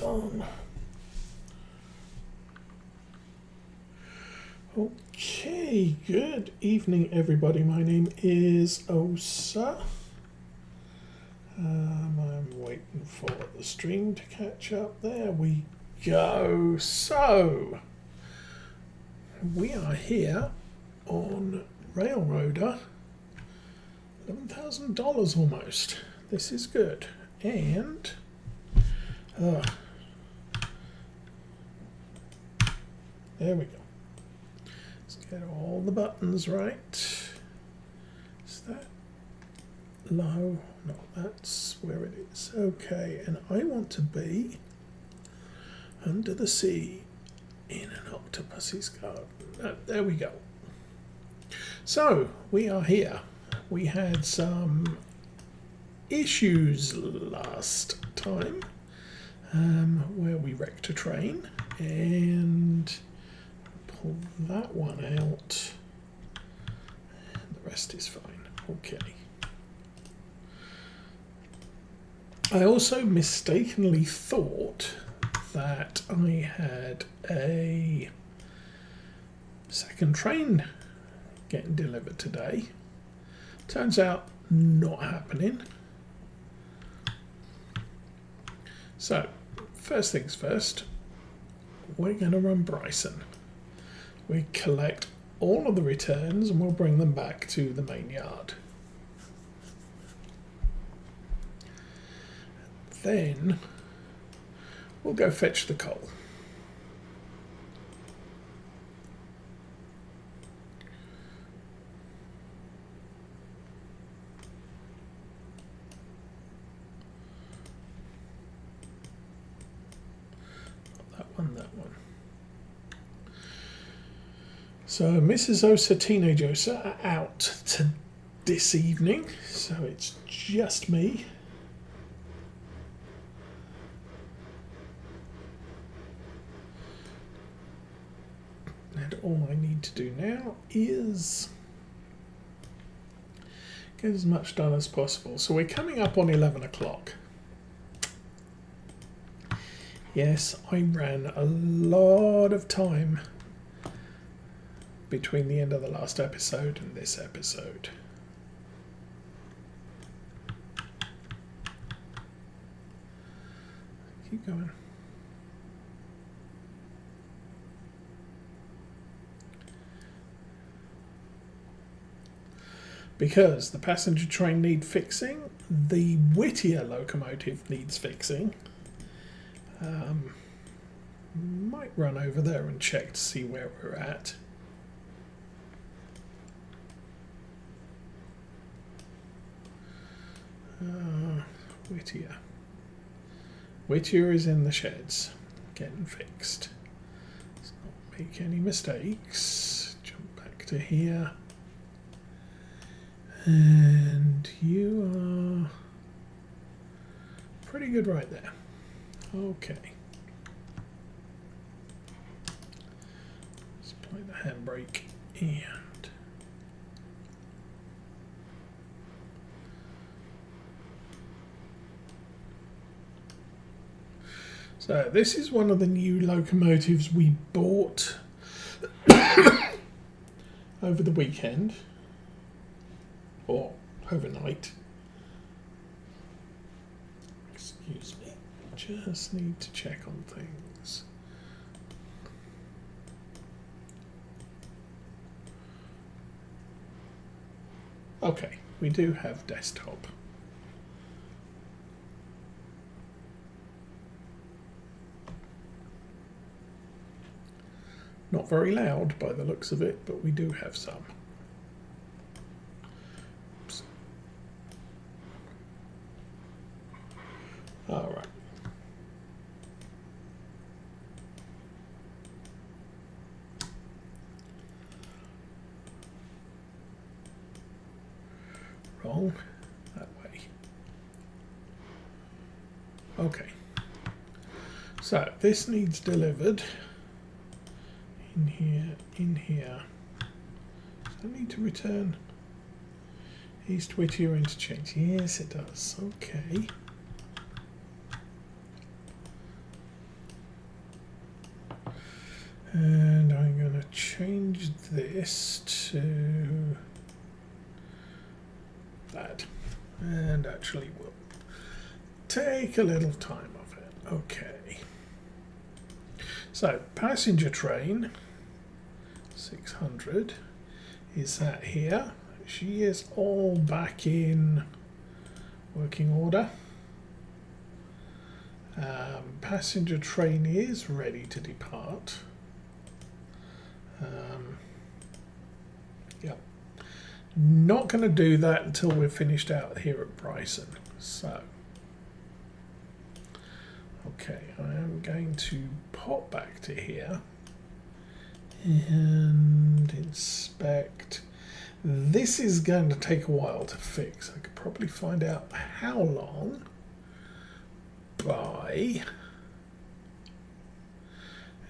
on. Okay, good evening everybody. My name is Osa. I'm waiting for the stream to catch up. There we go. So, we are here on Railroader. $11,000 almost. This is good. And there we go. Let's get all the buttons right. Is that low? No, that's where it is. Okay, and I want to be under the sea in an octopus's garden. There we go. So, we are here. We had some issues last time where we wrecked a train, and pull that one out, and the rest is fine. Okay. I also mistakenly thought that I had a second train getting delivered today. Turns out not happening. So, first things first, we're going to run Bryson. We collect all of the returns and we'll bring them back to the main yard. Then we'll go fetch the coal. That one. So Mrs. Osa, Teenage Osa are out this evening, so it's just me. And all I need to do now is get as much done as possible. So we're coming up on 11 o'clock. Yes, I ran a lot of time between the end of the last episode and this episode. Keep going. Because the passenger train needs fixing, the Whittier locomotive needs fixing. Might run over there and check to see where we're at. Whittier. Whittier is in the sheds, getting fixed. Let's not make any mistakes. Jump back to here. And you are pretty good right there. Okay. Let's apply the handbrake and so this is one of the new locomotives we bought over the weekend or overnight. Excuse me. Just need to check on things. Okay, we do have desktop. Not very loud by the looks of it, but we do have some. Oops. All right. Wrong. That way. Okay. So this needs delivered. In here, in here. So I need to return East Whittier interchange. Yes, it does. Okay. And I'm going to change this to that. And actually we'll take a little time of it. Okay. So, passenger train, 600, is that here? She is all back in working order. Passenger train is ready to depart. Yep. Not going to do that until we're finished out here at Bryson. So, okay, I am going to pop back to here and inspect. This is going to take a while to fix. I could probably find out how long by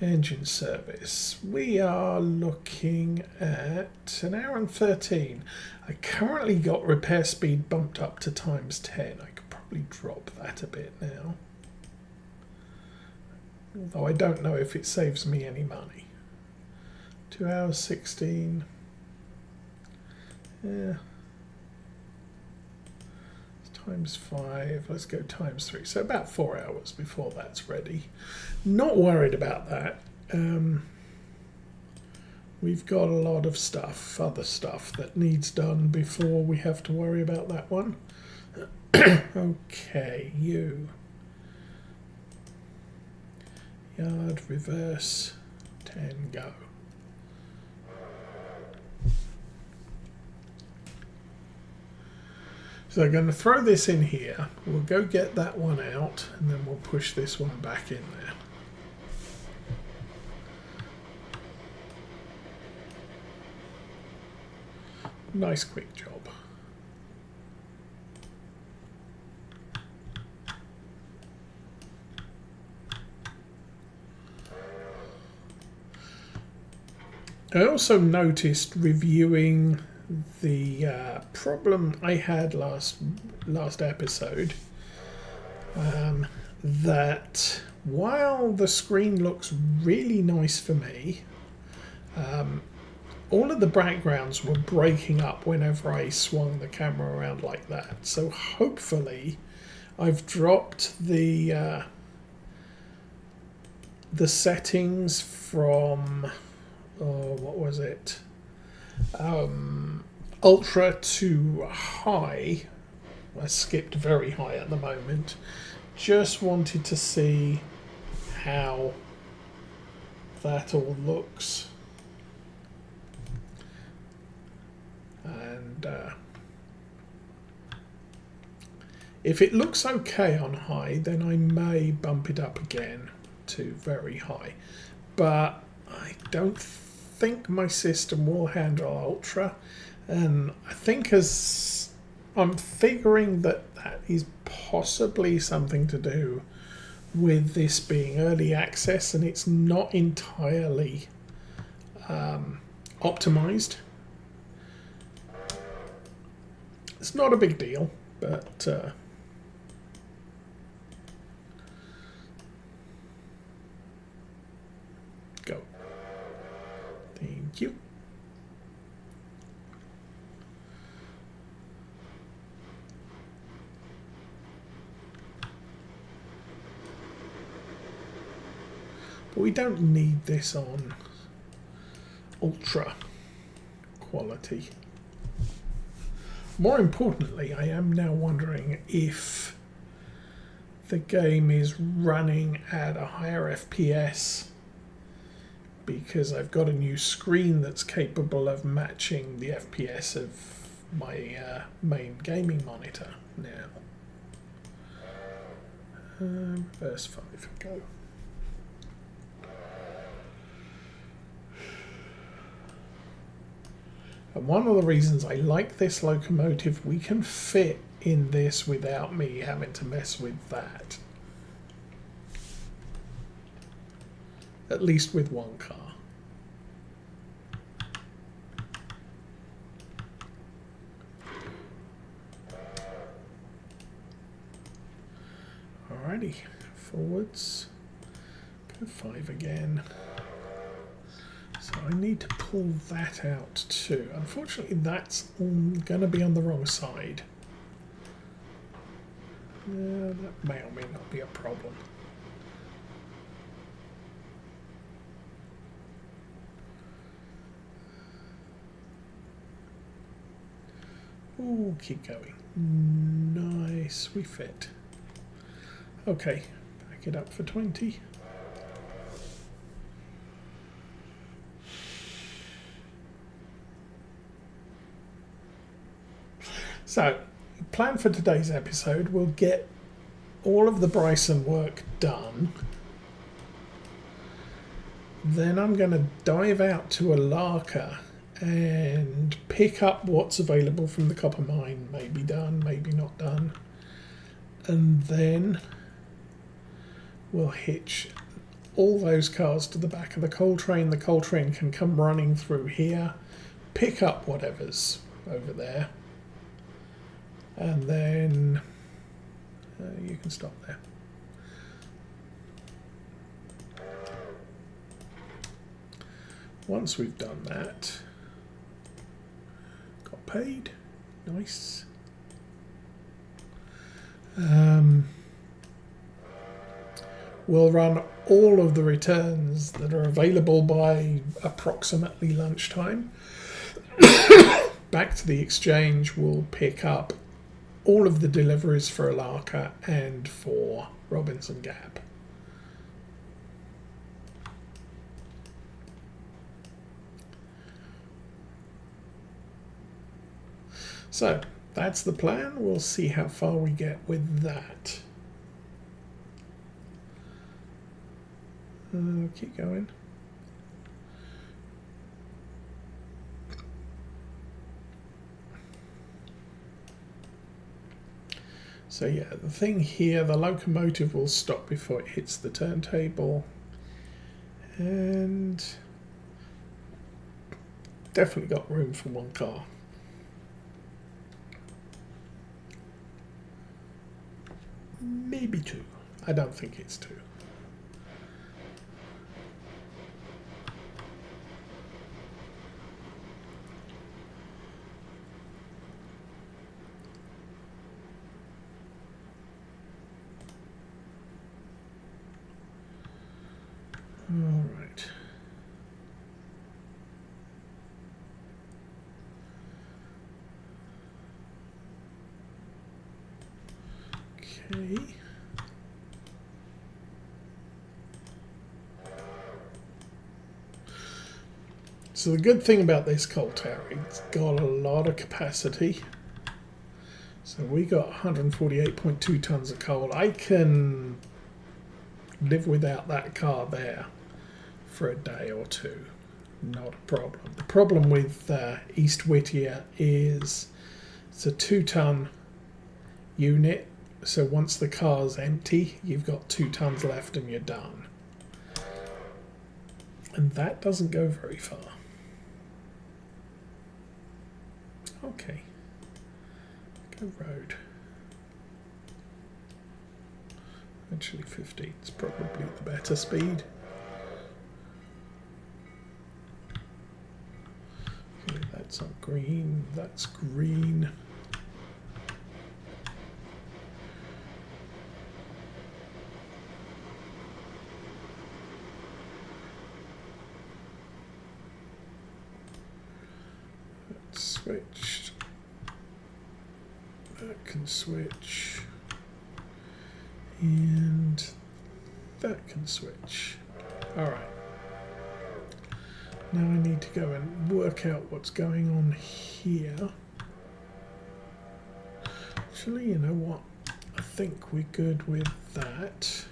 engine service. We are looking at an hour and 13. I currently got repair speed bumped up to times 10. I could probably drop that a bit now. Although I don't know if it saves me any money. 2 hours 16. Yeah. Times 5. Let's go times 3. So about 4 hours before that's ready. Not worried about that. We've got a lot of stuff, other stuff that needs done before we have to worry about that one. Okay, you. Yard, reverse, 10, go. So I'm going to throw this in here. We'll go get that one out, and then we'll push this one back in there. Nice quick job. I also noticed reviewing the problem I had last episode, that while the screen looks really nice for me, all of the backgrounds were breaking up whenever I swung the camera around like that. So hopefully I've dropped the settings from what was it? Ultra to high. I skipped very high at the moment. Just wanted to see how that all looks. And if it looks okay on high, then I may bump it up again to very high. But I don't think my system will handle ultra, and I think as I'm figuring that is possibly something to do with this being early access and it's not entirely optimized. It's not a big deal, but go. Thank you. But we don't need this on ultra quality. More importantly, I am now wondering if the game is running at a higher FPS, because I've got a new screen that's capable of matching the FPS of my main gaming monitor now. Verse 5, go. And one of the reasons I like this locomotive, we can fit in this without me having to mess with that. At least with one car. Alrighty, forwards. Go 5 again. So I need to pull that out too. Unfortunately, that's going to be on the wrong side. That may or may not be a problem. Ooh, keep going. Nice, we fit. Okay, back it up for 20. So, plan for today's episode, we'll get all of the Bryson work done. Then I'm going to dive out to Alarka and pick up what's available from the copper mine. Maybe done, maybe not done. And then we'll hitch all those cars to the back of the coal train. The coal train can come running through here, pick up whatever's over there. And then you can stop there. Once we've done that, got paid, nice. We'll run all of the returns that are available by approximately lunchtime. Back to the exchange, we'll pick up all of the deliveries for Alarka and for Robinson Gap. So that's the plan. We'll see how far we get with that. Keep going. So yeah, the thing here, the locomotive will stop before it hits the turntable. And definitely got room for one car. Maybe two. I don't think it's two. All right. Okay. So the good thing about this coal tower, it's got a lot of capacity. So we got 148.2 tons of coal. I can live without that car there for a day or two. Not a problem. The problem with East Whittier is it's a 2-ton unit. So once the car's empty, you've got 2 tons left and you're done. And that doesn't go very far. Okay. Go road. Actually 50 is probably the better speed. Okay, that's on green, that's green. That's switched. That can switch. And that can switch. Alright. Now I need to go and work out what's going on here. Actually, you know what? I think we're good with that.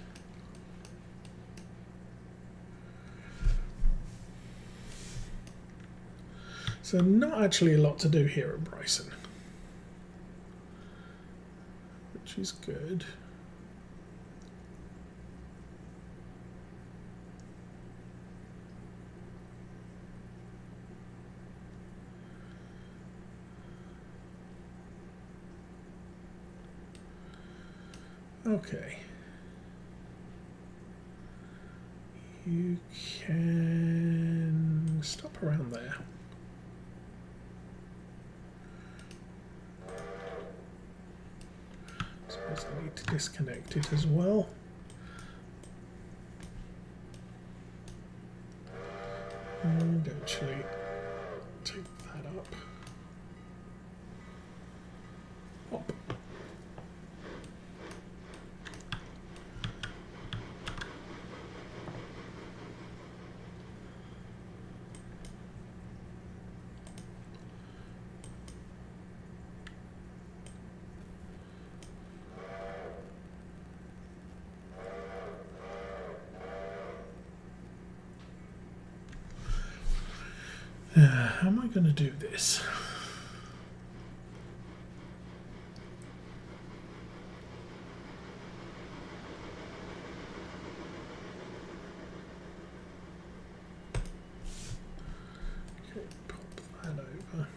So not actually a lot to do here at Bryson, which is good. Okay. You can stop around there. Suppose I need to disconnect it as well. And actually take that up. Hop. How am I going to do this? Okay, pop that over.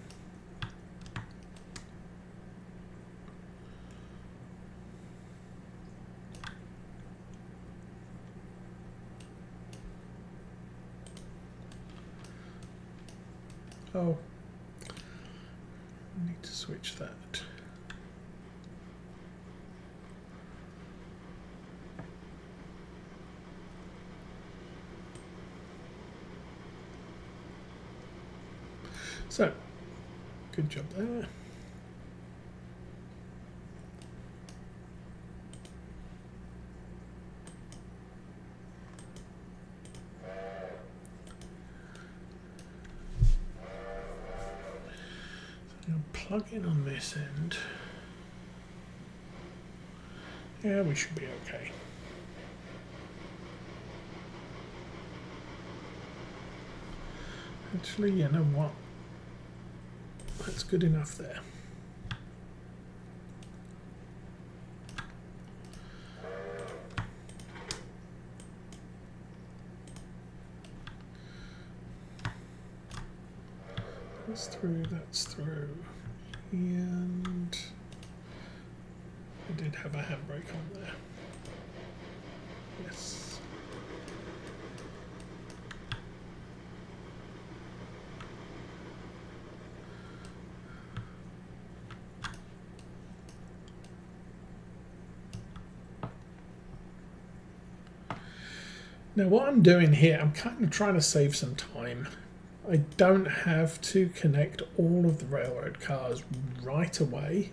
Oh, I need to switch that. So, good job there. Plug in on this end. Yeah, we should be okay. Actually, you know what? That's good enough there. That's through. And I did have a handbrake on there. Yes. Now what I'm doing here, I'm kind of trying to save some time. I don't have to connect all of the railroad cars right away.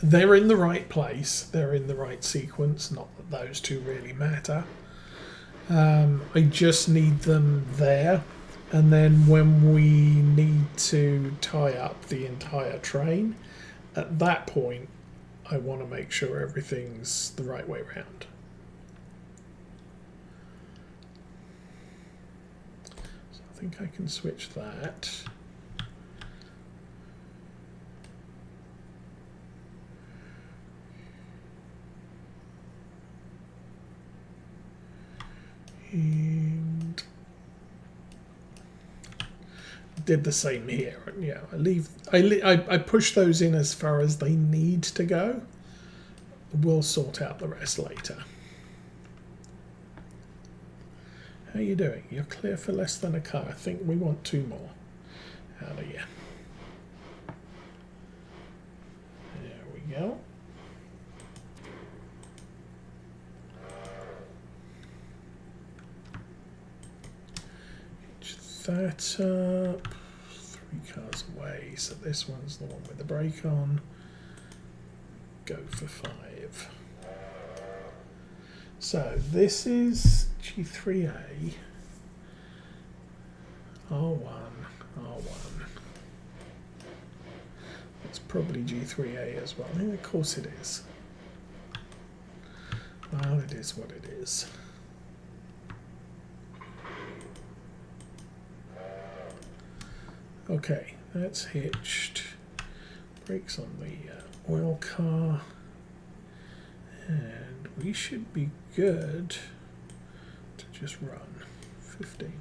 They're in the right place, they're in the right sequence, not that those two really matter. I just need them there, and then when we need to tie up the entire train, at that point I want to make sure everything's the right way around. So I think I can switch that. And did the same here. Yeah, I push those in as far as they need to go. We'll sort out the rest later. How are you doing? You're clear for less than a car. I think we want 2 more out of you. There we go. That up, 3 cars away, so this one's the one with the brake on. Go for 5. So this is G3A, R1, R1. It's probably G3A as well. Yeah, of course it is. Well, it is what it is. Okay, that's hitched. Brakes on the oil car. And we should be good to just run. 15.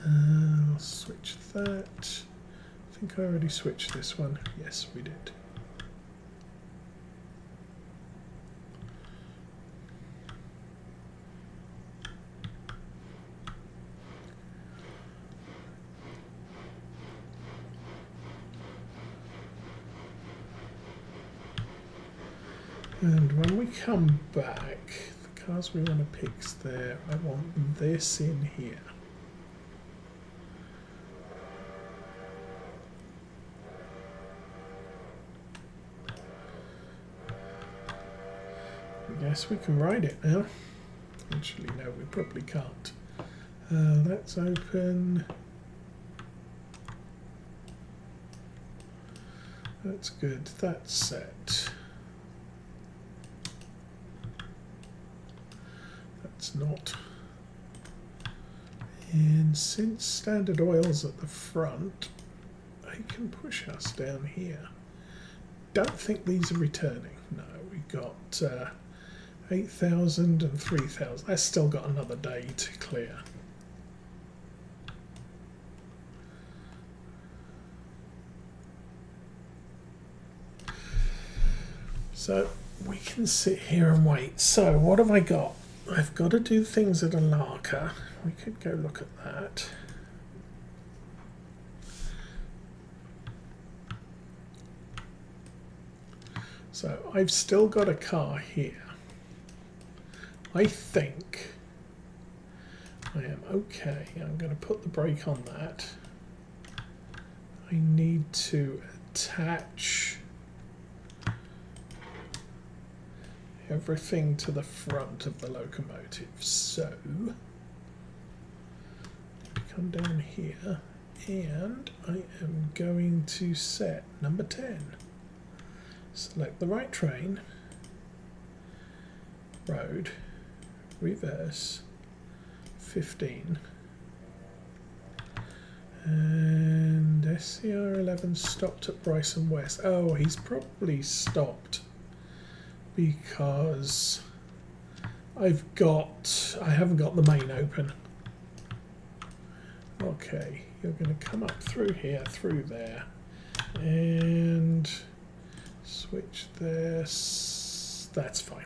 I'll switch that. I think I already switched this one. Yes, we did. And when we come back, the cars we want to pick's there. I want this in here. I guess we can ride it now. Actually, no, we probably can't. That's open. That's good. That's set. That's not. And since Standard Oil's at the front, they can push us down here. Don't think these are returning. No, we got 8,000 and 3,000. That's still got another day to clear. So we can sit here and wait. So what have I got? I've got to do things at Alarka. We could go look at that. So I've still got a car here. I think I am okay. I'm going to put the brake on that. I need to attach everything to the front of the locomotive. So come down here and I am going to set number 10. Select the right train, road, reverse, 15, and SCR11 stopped at Bryson West. Oh, he's probably stopped because I haven't got the main open. Okay, you're going to come up through here, through there, and switch this. That's fine.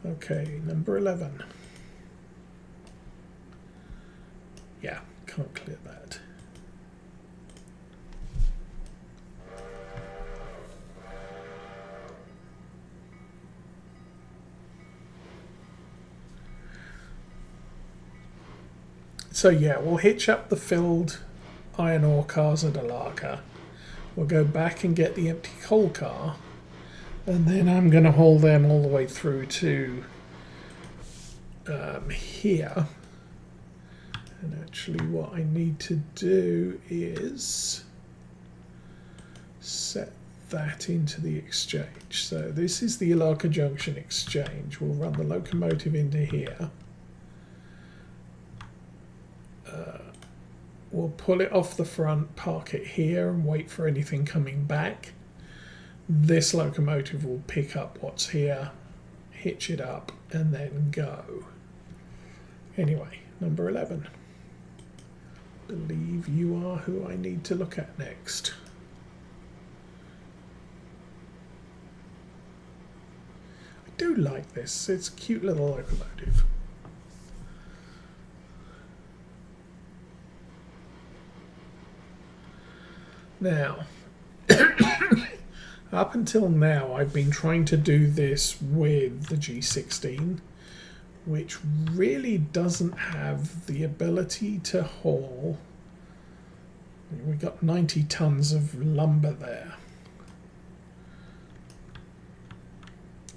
Okay, number 11. Yeah, can't clear that. So yeah, we'll hitch up the filled iron ore cars at Alarka. We'll go back and get the empty coal car, and then I'm going to haul them all the way through to here. And actually what I need to do is set that into the exchange. So this is the Alarka Junction exchange. We'll run the locomotive into here. We'll pull it off the front, park it here and wait for anything coming back. This locomotive will pick up what's here, hitch it up and then go. Anyway, number 11. Believe you are who I need to look at next. I do like this. It's a cute little locomotive. Now, up until now, I've been trying to do this with the G16, which really doesn't have the ability to haul. We got 90 tons of lumber there.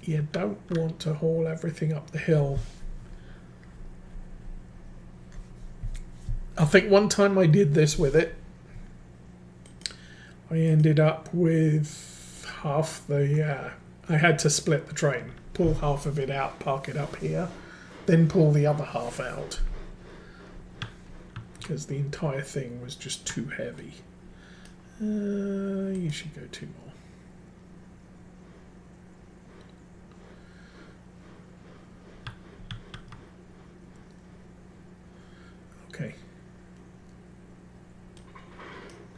You don't want to haul everything up the hill. I think one time I did this with it. I ended up with half the, I had to split the train, pull half of it out, park it up here, then pull the other half out, because the entire thing was just too heavy. You should go 2 more. Okay.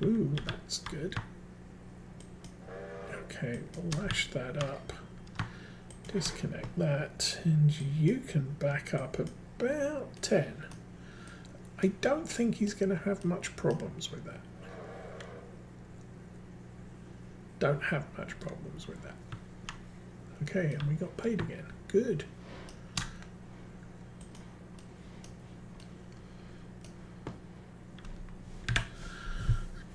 Ooh, that's good. Okay, we'll lash that up. Disconnect that, and you can back up about 10. I don't think he's going to have much problems with that. Don't have much problems with that. Okay, and we got paid again. Good.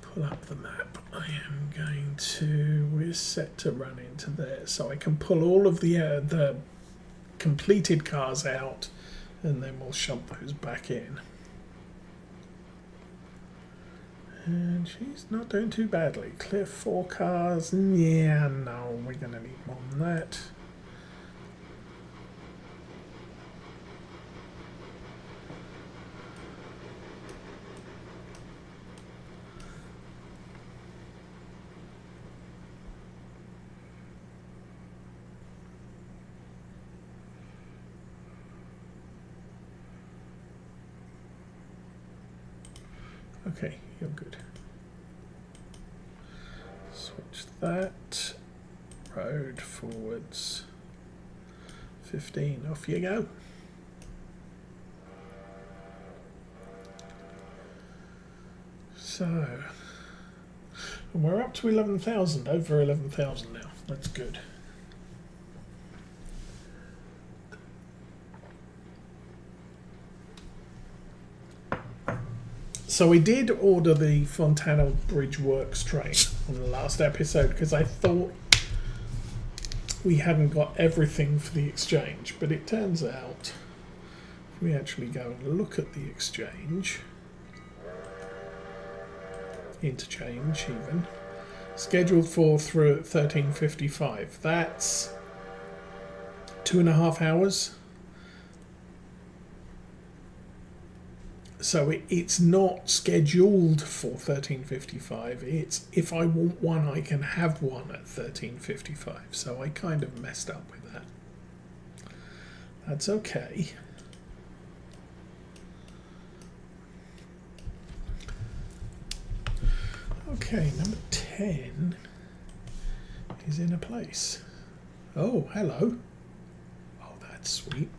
Pull up the map. I am going to, we're set to run into there, so I can pull all of the completed cars out, and then we'll shove those back in. And she's not doing too badly. Clear 4 cars. Yeah, no, we're going to need more than that. Okay, you're good. Switch that. Road forwards. 15, off you go. So, and we're up to 11,000, over 11,000 now. That's good. So we did order the Fontana Bridge Works train on the last episode because I thought we hadn't got everything for the exchange, but it turns out if we actually go and look at the exchange, interchange even, scheduled for through at 13:55. That's 2.5 hours. So it's not scheduled for 13:55. It's if I want one, I can have one at 13:55. So I kind of messed up with that. That's okay. Okay, number 10 is in a place. Oh, hello. Oh, that's sweet.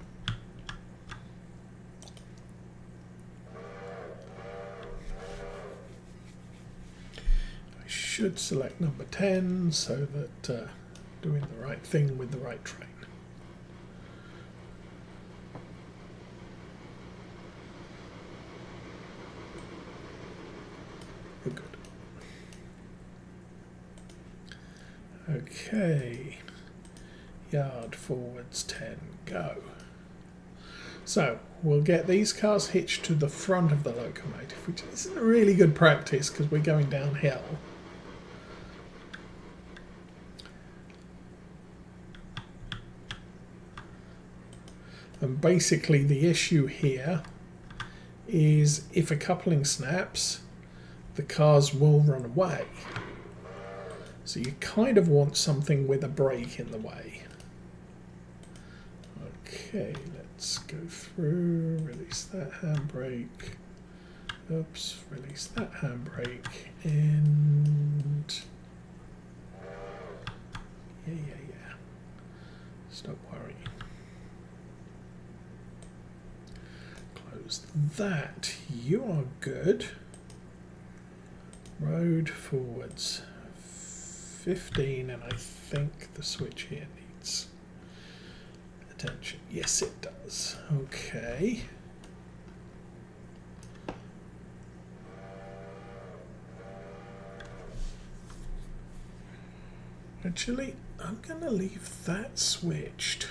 Should select number 10 so that doing the right thing with the right train. You're good. Okay. Yard forwards 10, go. So we'll get these cars hitched to the front of the locomotive, which isn't really good practice because we're going downhill. And basically the issue here is if a coupling snaps, the cars will run away. So you kind of want something with a brake in the way. Okay, let's go through, release that handbrake. Oops, release that handbrake and yeah. Stop worrying. Close that. You are good. Road forwards 15, and I think the switch here needs attention. Yes, it does. Okay. Actually, I'm going to leave that switched.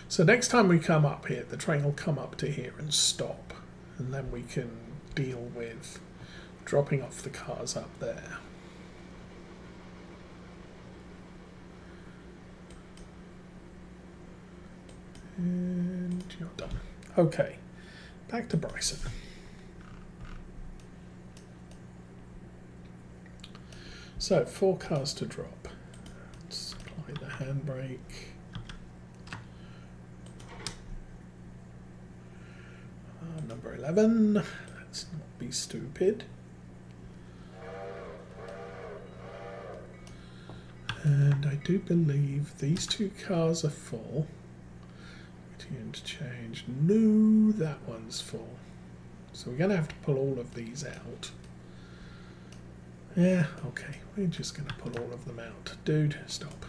So next time we come up here, the train will come up to here and stop. And then we can deal with dropping off the cars up there. And you're done. Okay, back to Bryson. So 4 cars to drop. Let's apply the handbrake. Number 11. Let's not be stupid. And I do believe these 2 cars are full. Interchange. No, that one's full. So we're going to have to pull all of these out. Yeah, okay. We're just going to pull all of them out. Dude, stop.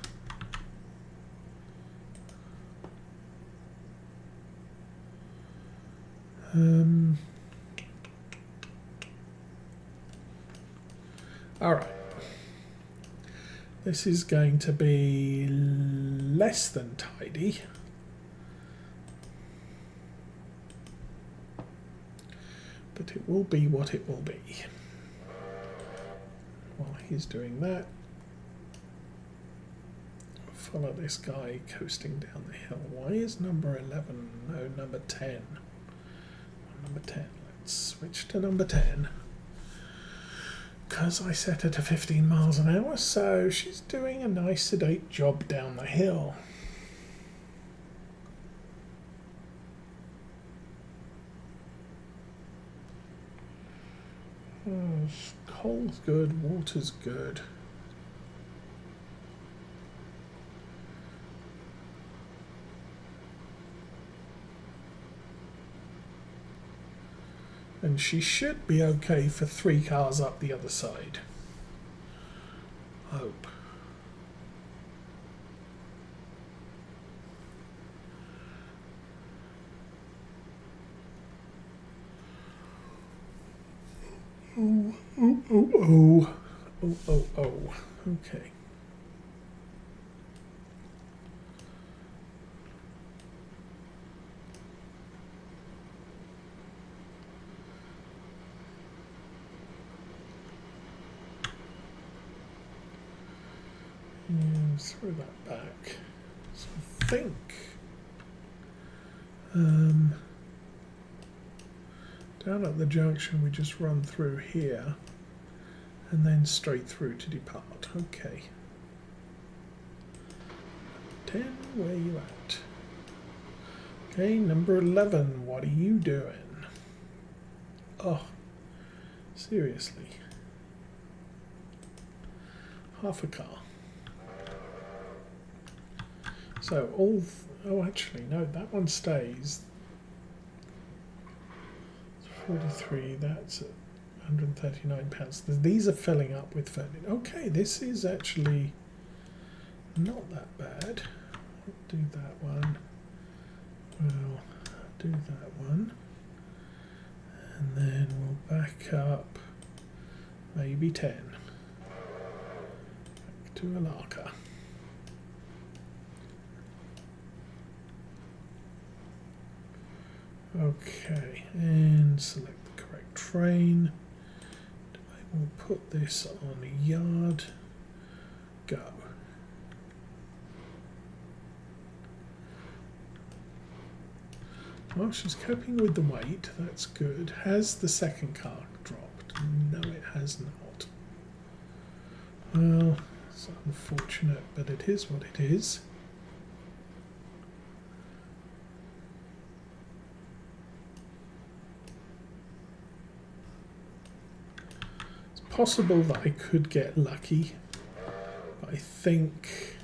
All right. This is going to be less than tidy. But it will be what it will be. While he's doing that, follow this guy coasting down the hill. Why is number 11? No, number 10. Number 10. Let's switch to number 10. Because I set her to 15 miles an hour, so she's doing a nice sedate job down the hill. Coal's good, water's good. And she should be okay for 3 cars up the other side. Hope. Oh, oh, oh, oh. Oh, oh, oh. Okay. And throw that back. So I think down at the junction we just run through here and then straight through to depart. Okay. 10, where are you at? Okay, number 11, what are you doing? Oh, seriously. Half a car. So all, oh actually no, that one stays. 43, that's at 139 pounds. These are filling up with furniture. Okay, this is actually not that bad. I'll do that one. We'll do that one. And then we'll back up maybe 10. Back to Alarka. Okay, and select the correct train. I will put this on a yard. Go. Well, she's coping with the weight. That's good. Has the second car dropped? No, it has not. Well, it's unfortunate, but it is what it is. Possible that I could get lucky, but I think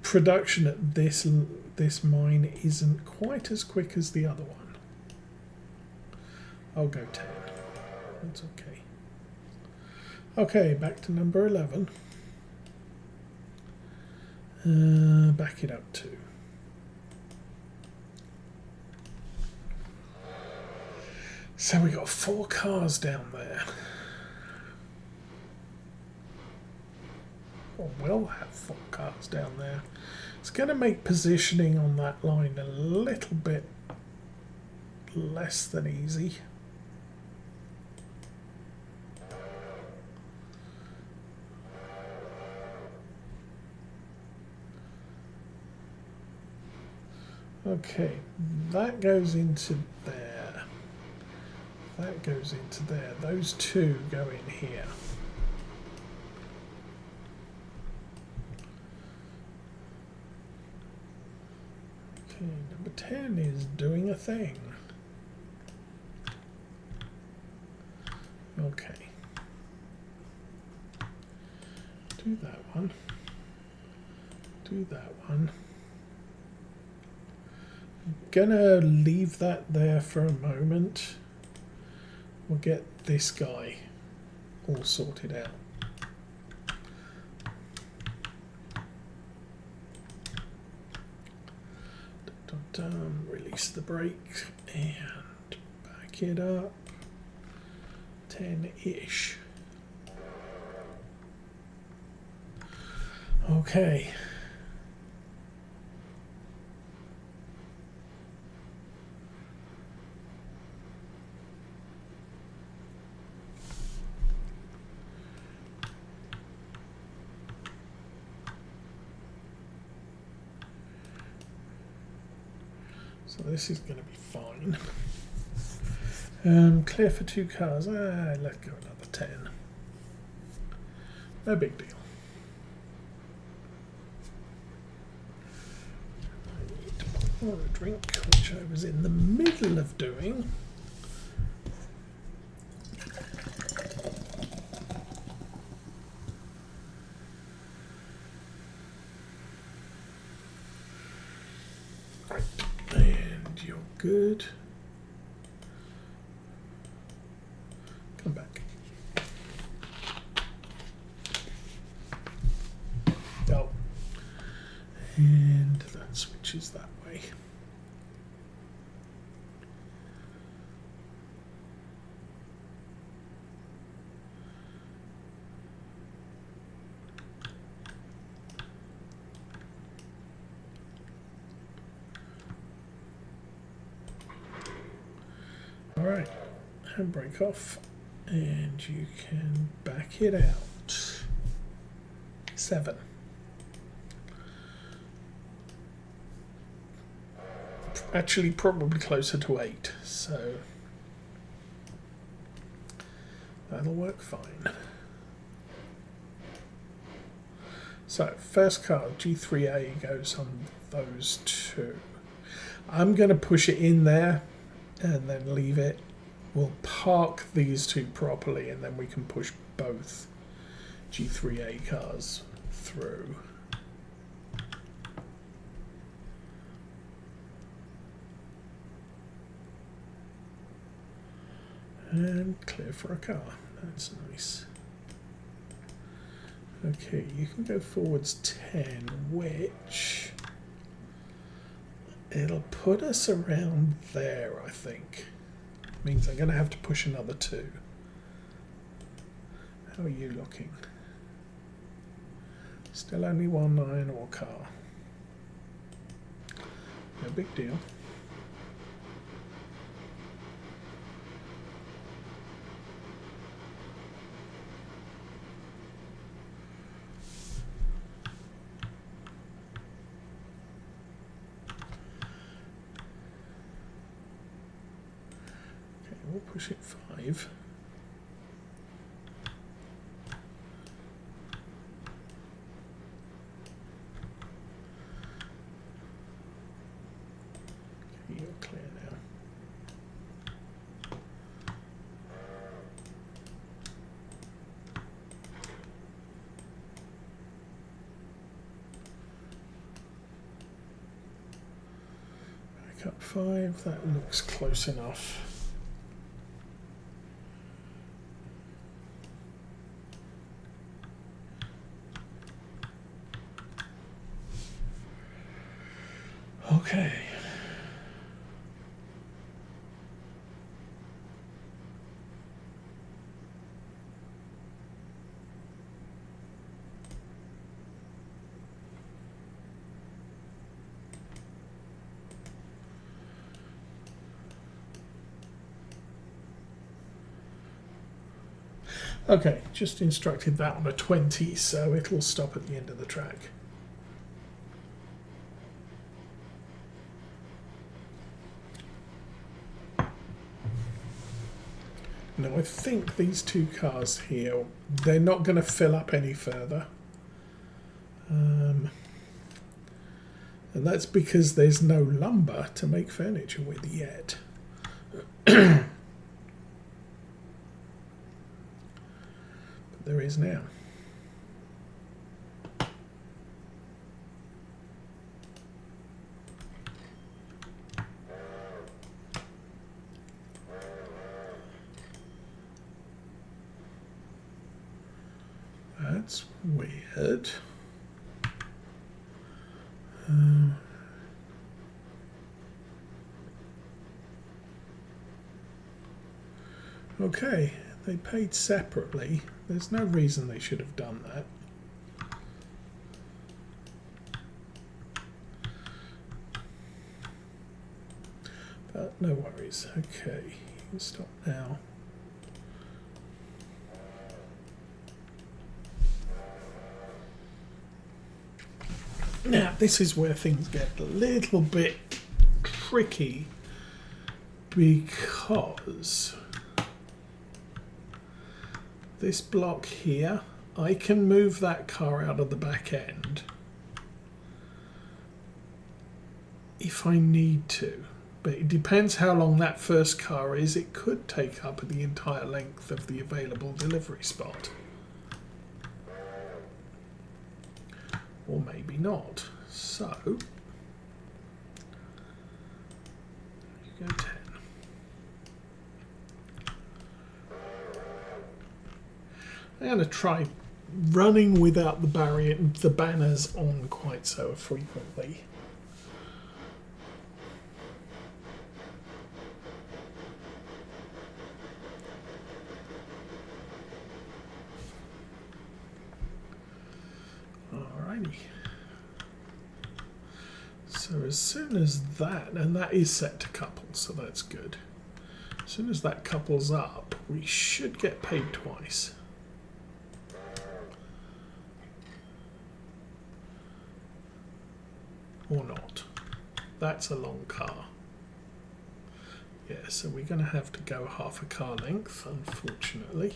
production at this mine isn't quite as quick as the other one. I'll go 10. That's okay. Okay, back to number 11. Back it up 2. So we got 4 cars down there. Or we'll have 4 cars down there. It's going to make positioning on that line a little bit less than easy. Okay, that goes into there. That goes into there. Those 2 go in here. Okay, number 10 is doing a thing. Okay. Do that one. Do that one. I'm gonna leave that there for a moment. We'll get this guy all sorted out. Release the brake and back it up 10-ish. Okay. So this is going to be fine. Clear for 2 cars. Let's go another 10. No big deal. I need to pour a drink, which I was in the middle of doing. Right, and you're good. Come back. Oh. And that switches that way. All right, handbrake off. And you can back it out. 7. Actually, probably closer to 8. So that'll work fine. So first car, G3A, goes on those 2. I'm going to push it in there and then leave it. We'll park these 2 properly and then we can push both G3A cars through. And clear for a car. That's nice. Okay, you can go forwards 10, which it'll put us around there, I think. Means I'm going to have to push another 2. How are you looking? Still only 1.9 or car. No big deal. We'll push it 5. Okay, you're clear now. Back up 5. That looks close enough. Okay. Okay, just instructed that on a 20, so it'll stop at the end of the track. Now I think these 2 cars here, they're not going to fill up any further. And that's because there's no lumber to make furniture with yet. But there is now. That's weird. Okay, they paid separately. There's no reason they should have done that. But no worries. Okay, you can stop now. Now, this is where things get a little bit tricky, because this block here, I can move that car out of the back end if I need to, but it depends how long that first car is. It could take up the entire length of the available delivery spot. Or maybe not. So, you go 10. I'm going to try running without the banners on quite so frequently. Alrighty. So as soon as that, and that is set to couple, so that's good. As soon as that couples up, we should get paid twice. Or not. That's a long car. Yeah, so we're going to have to go half a car length, unfortunately.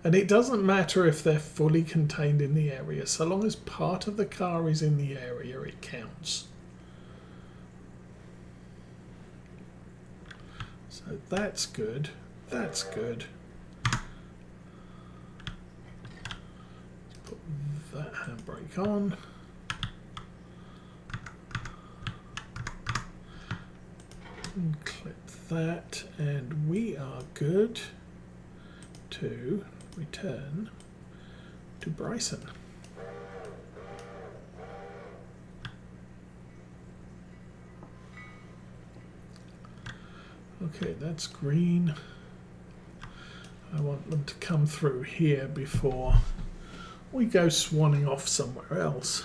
And it doesn't matter if they're fully contained in the area, so long as part of the car is in the area, it counts. So that's good. That's good. Let's put that handbrake on. And clip that, and we are good to return to Bryson. Okay, that's green. I want them to come through here before we go swanning off somewhere else.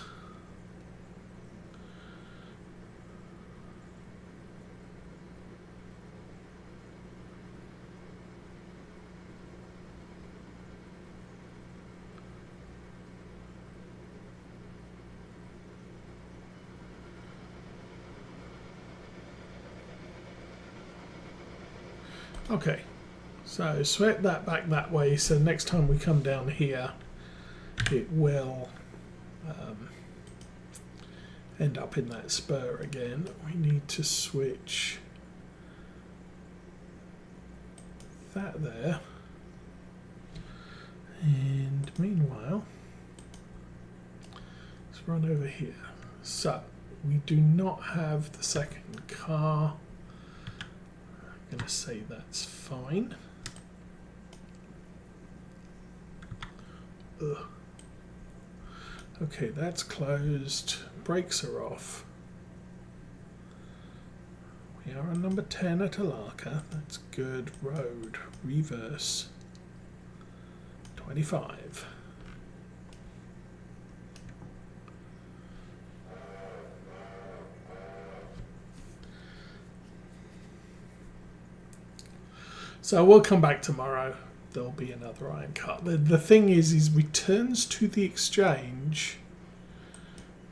Okay, so swept that back that way, so next time we come down here it will end up in that spur again. We need to switch that there, and meanwhile let's run over here. So we do not have the second car. I'm going to say that's fine. Ugh. Okay, that's closed. Brakes are off. We are on number 10 at Alarka. That's good. Road. Reverse. 25. So we'll come back tomorrow. There'll be another iron cut. The thing is returns to the exchange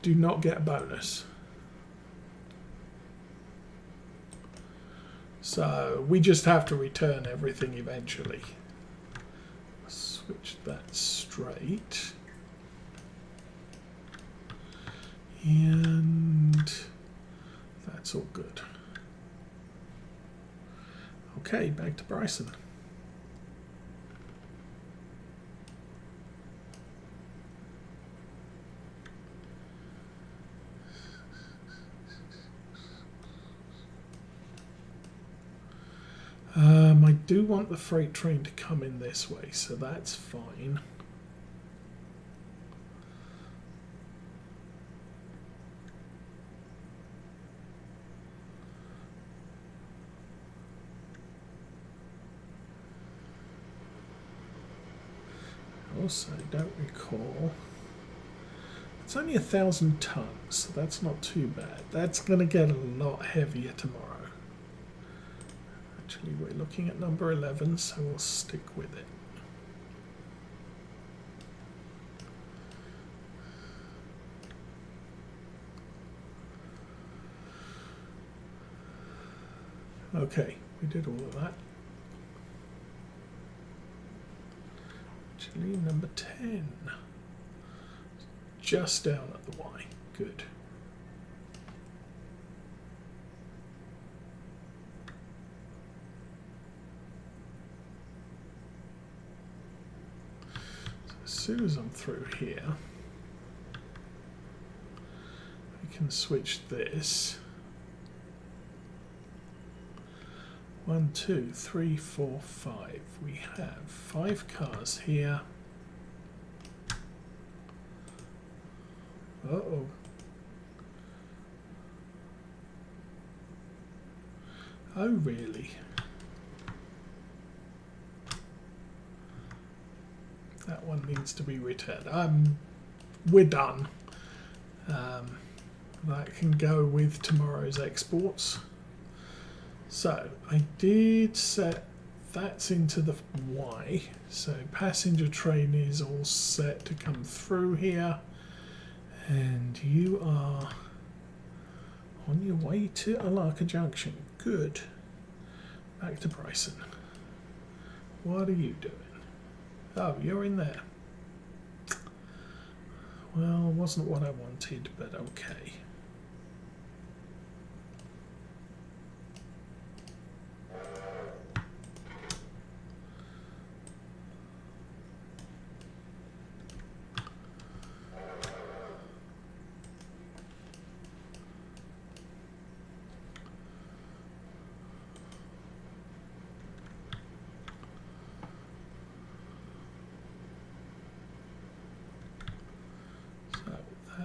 do not get a bonus. So we just have to return everything eventually. Switch that straight. And that's all good. Okay, back to Bryson. I do want the freight train to come in this way, so that's fine. Also, don't recall. It's only 1,000 tons, so that's not too bad. That's going to get a lot heavier tomorrow. Actually, we're looking at number 11, so we'll stick with it. Okay, we did all of that. Actually, number 10. Just down at the Y. Good. So as soon as I'm through here, I can switch this. 1, 2, 3, 4, 5. We have 5 cars here. Uh-oh. Oh, really? That one needs to be returned. We're done. That can go with tomorrow's exports. So I did set that's into the Y. So passenger train is all set to come through here. And you are on your way to Alarka Junction. Good. Back to Bryson. What are you doing? Oh, you're in there. Well, wasn't what I wanted, but okay.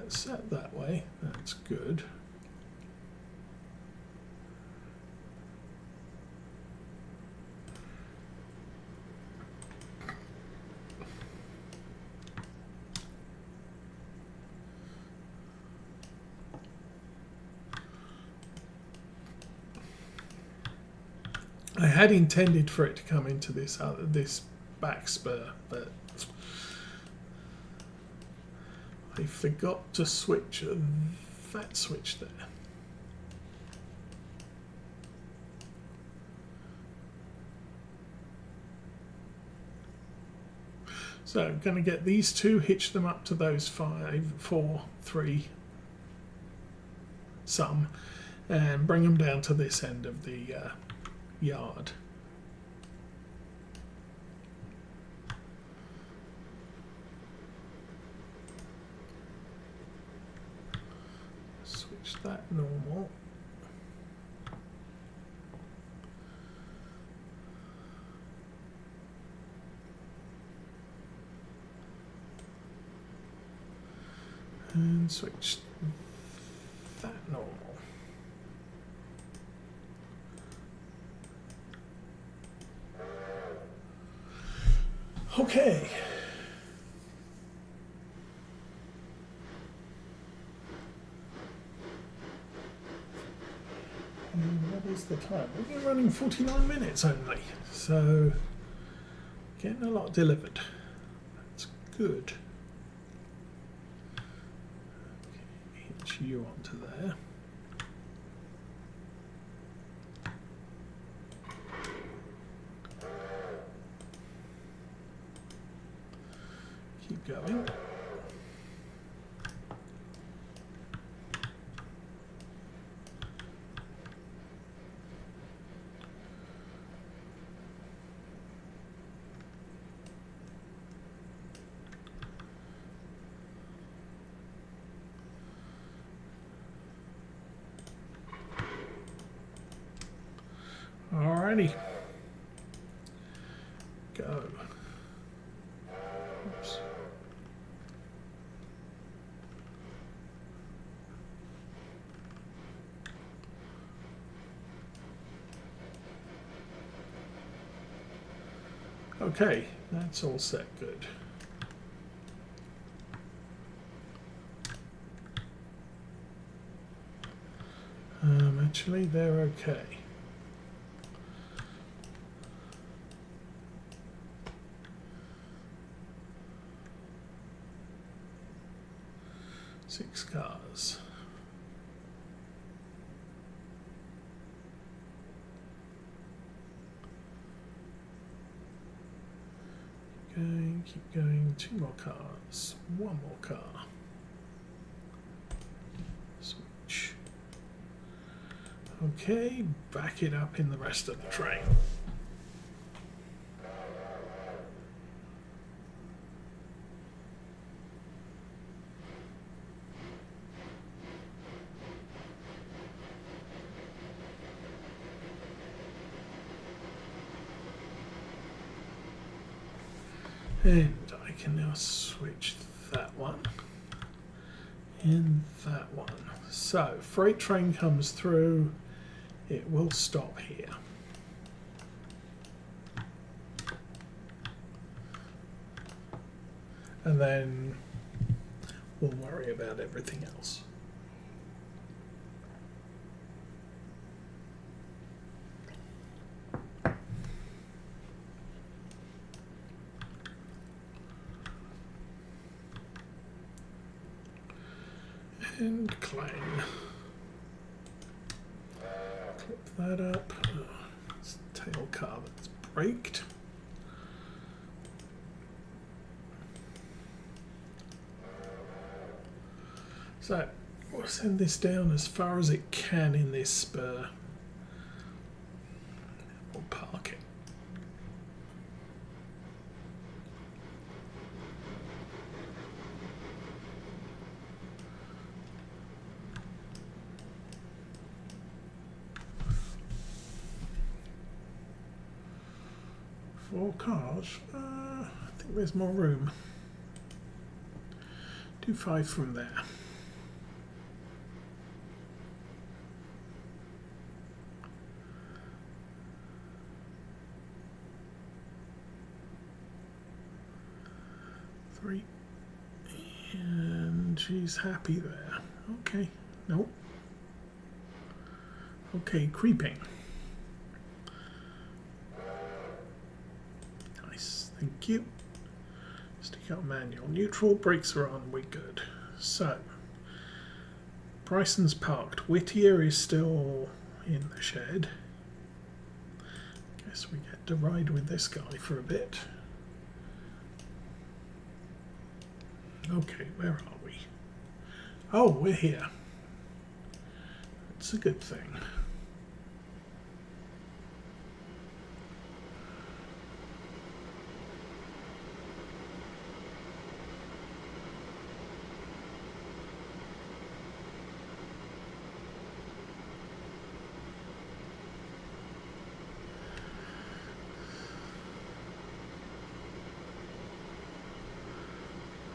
Set that way, that's good. I had intended for it to come into this back spur, but I forgot to switch that switch there. So I'm going to get these two, hitch them up to those 5, 4, 3, some, and bring them down to this end of the yard. Switch that normal. And switch that normal. Okay. And what is the time? We've been running 49 minutes only, so getting a lot delivered. That's good. Hitch you onto there. Keep going. Alrighty. Go. Oops. Okay, that's all set good. actually, they're okay. Six cars. Keep going. Two more cars. One more car. Switch. Okay, back it up in the rest of the train. And I can now switch that one and that one. So, freight train comes through, it will stop here. And then we'll worry about everything else. And clang. Clip that up. It's a tail car that's braked. So we'll send this down as far as it can in this spur. We'll park it. Four cars. I think there's more room. Do 5 from there. Three. And she's happy there. Okay. Nope. Okay, creeping. Nice, thank you. Stick out manual. Neutral, brakes are on, we're good. So, Bryson's parked. Whittier is still in the shed. Guess we get to ride with this guy for a bit. Okay, where are we? Oh, we're here. It's a good thing.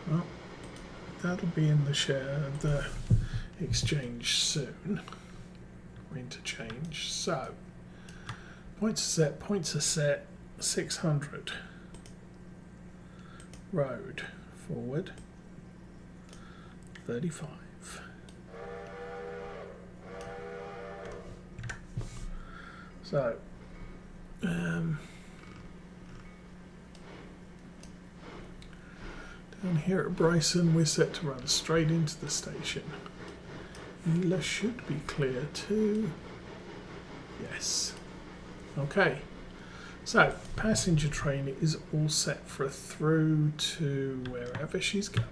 Well, that'll be in the exchange soon. Or interchange. So, points are set, 600. Road, forward, 35. So, down here at Bryson, we're set to run straight into the station. Ela should be clear too. Yes. Okay. So, passenger train is all set for a through to wherever she's going.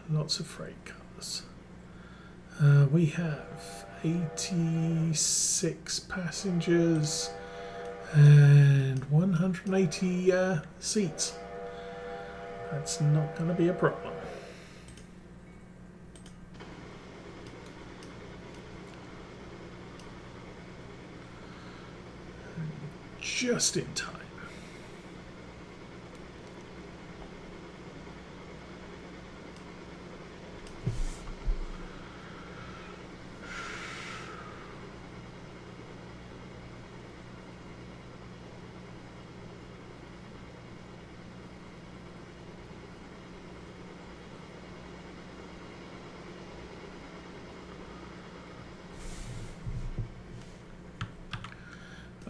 Lots of freight cars. We have 86 passengers and 180 seats. That's not going to be a problem. Just in time.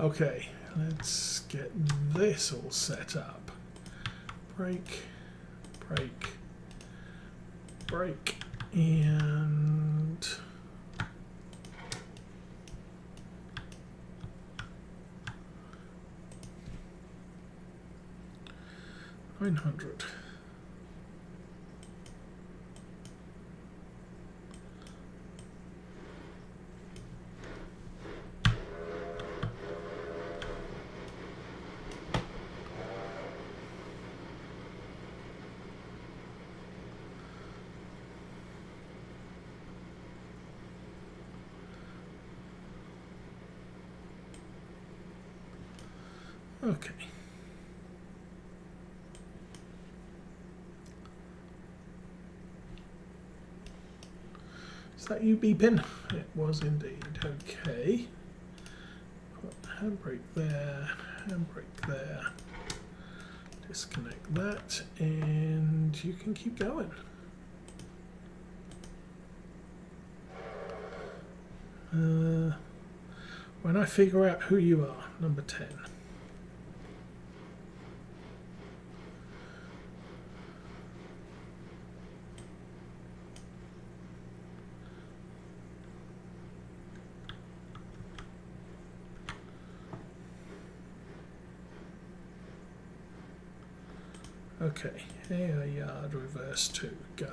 Okay, let's get this all set up. Brake, brake, brake, and 900. Okay. Is that you beeping? It was indeed. Okay. Put handbrake there, handbrake there. Disconnect that, and you can keep going. When I figure out who you are, number 10. Okay, air yard reverse 2, go.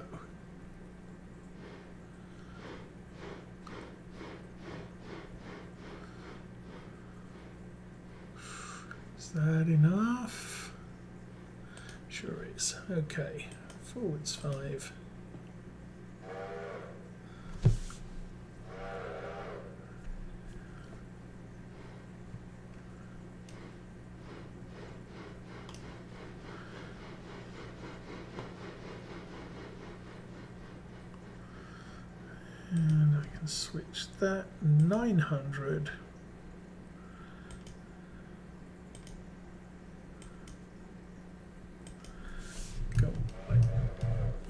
Is that enough? Sure is. Okay, forwards 5. And I can switch that 900.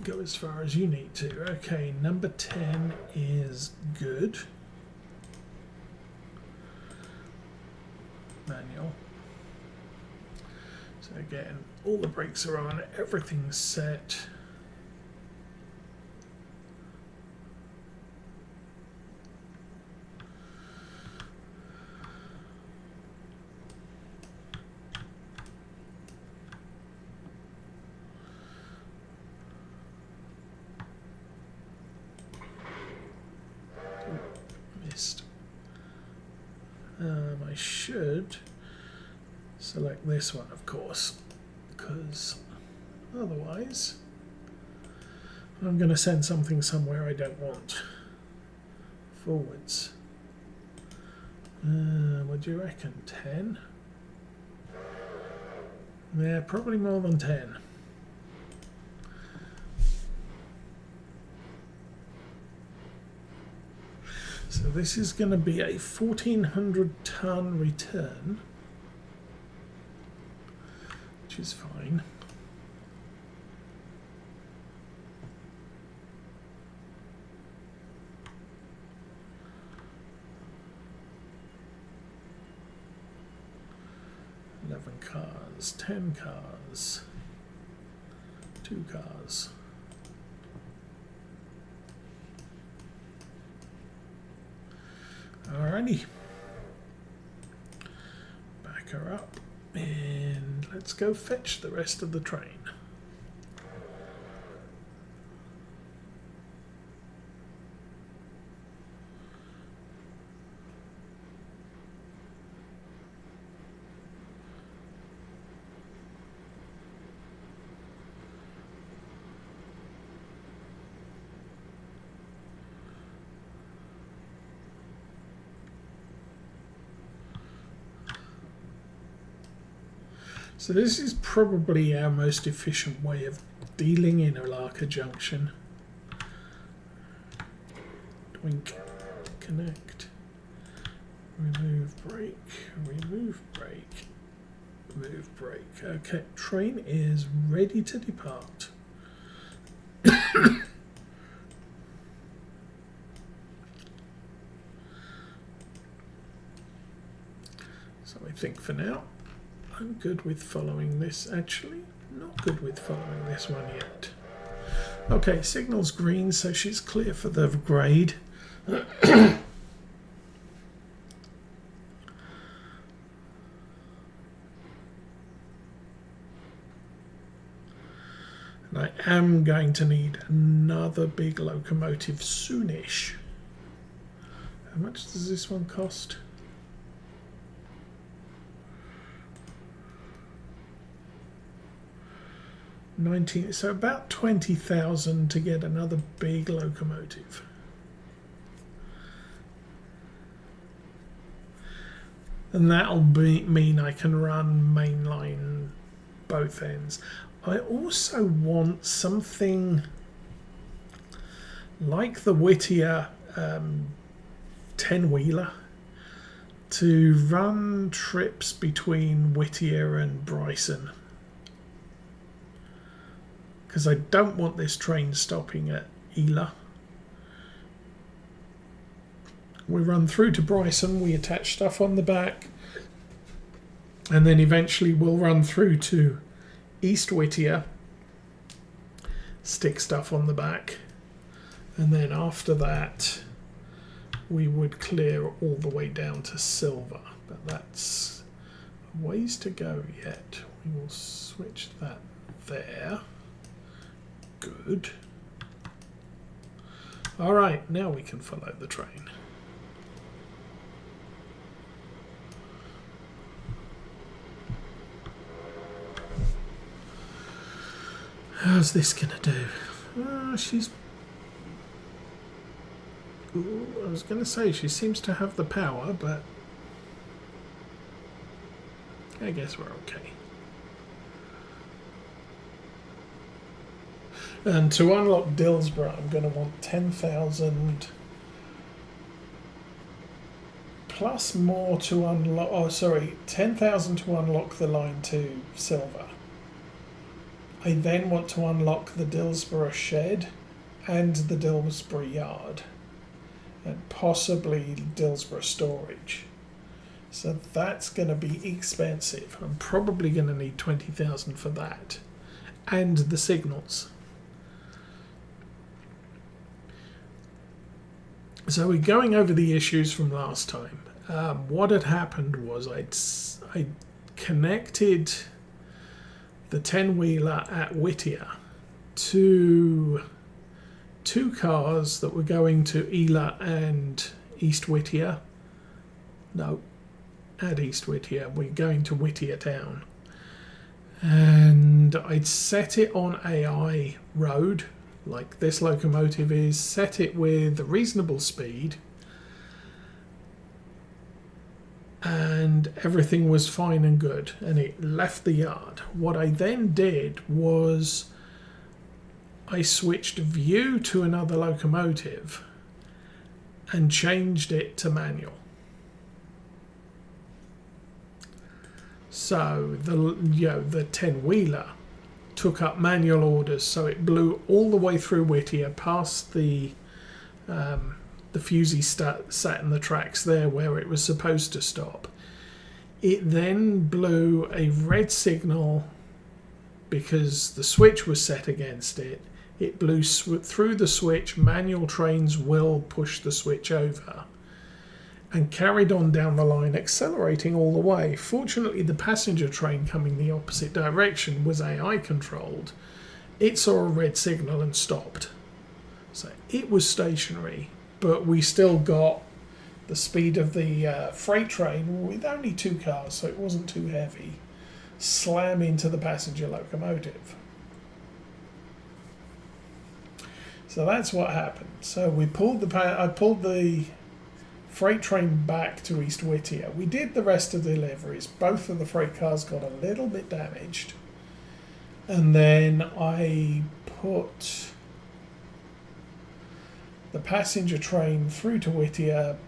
Go as far as you need to. Okay, number 10 is good. Manual. So again, all the brakes are on, everything's set. Missed. I should select this one, of course, because otherwise I'm going to send something somewhere I don't want. Forwards. What do you reckon? 10? Yeah, probably more than 10. So this is going to be a 1,400 ton return, which is fine. Cars, 10 cars, 2 cars. Alrighty. Back her up and let's go fetch the rest of the train. So this is probably our most efficient way of dealing in Alarka Junction. Twink, connect, remove brake, remove brake, remove brake. Okay, train is ready to depart. So I think for now I'm good with following this. Actually, not good with following this one yet. Okay, signal's green, so she's clear for the grade. And I am going to need another big locomotive soonish. How much does this one cost? 19, so about 20,000 to get another big locomotive. And that'll mean I can run mainline both ends. I also want something like the Whittier 10-wheeler to run trips between Whittier and Bryson, because I don't want this train stopping at Ela. We run through to Bryson, we attach stuff on the back, and then eventually we'll run through to East Whittier, stick stuff on the back, and then after that we would clear all the way down to Silver. But that's a ways to go yet. We will switch that there. Good. All right, now we can follow the train. How's this gonna do? She's... Ooh, I was gonna say she seems to have the power, but I guess we're okay. And to unlock Dillsborough, I'm going to want 10,000 plus more to unlock. Oh, sorry, 10,000 to unlock the line to Silver. I then want to unlock the Dillsborough shed and the Dillsborough yard, and possibly Dillsborough storage. So that's going to be expensive. I'm probably going to need 20,000 for that, and the signals. So we're going over the issues from last time. What had happened was I connected the 10-wheeler at Whittier to two cars that were going to Ela and East Whittier. No, at East Whittier. We're going to Whittier town. And I'd set it on AI road, like this locomotive is, set it with a reasonable speed, and everything was fine and good, and it left the yard. What I then did was I switched view to another locomotive and changed it to manual. So the 10-wheeler took up manual orders, so it blew all the way through Whittier past the fusee sat in the tracks there where it was supposed to stop. It then blew a red signal because the switch was set against it. It blew through the switch. Manual trains will push the switch over, and carried on down the line, accelerating all the way. Fortunately, the passenger train coming the opposite direction was AI controlled. It saw a red signal and stopped. So it was stationary, but we still got the speed of the freight train with only two cars, so it wasn't too heavy, slam into the passenger locomotive. So that's what happened. So we pulled I pulled the freight train back to East Whittier. We did the rest of the deliveries. Both of the freight cars got a little bit damaged. And then I put the passenger train through to Whittier,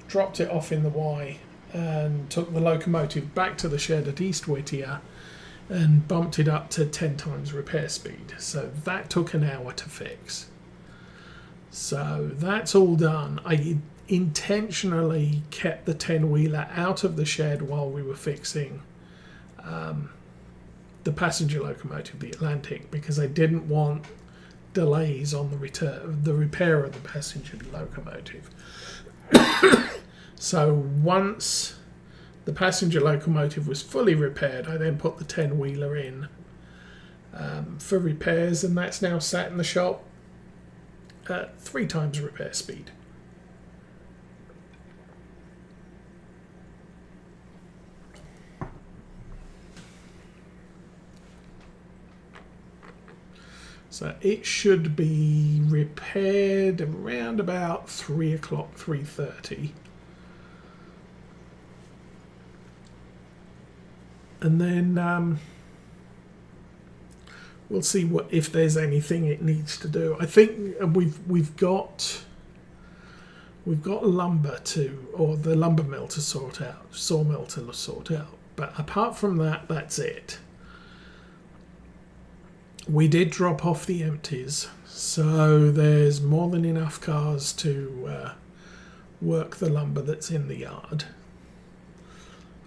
dropped it off in the Y, and took the locomotive back to the shed at East Whittier and bumped it up to 10 times repair speed. So that took an hour to fix. So that's all done. intentionally kept the 10-wheeler out of the shed while we were fixing the passenger locomotive, the Atlantic, because I didn't want delays on the repair of the passenger locomotive. So once the passenger locomotive was fully repaired, I then put the 10-wheeler in for repairs, and that's now sat in the shop at 3 times repair speed. So it should be repaired around about 3 o'clock, 3:30. And then we'll see if there's anything it needs to do. I think we've got lumber or the lumber mill to sort out, sawmill to sort out. But apart from that, that's it. We did drop off the empties, so there's more than enough cars to work the lumber that's in the yard.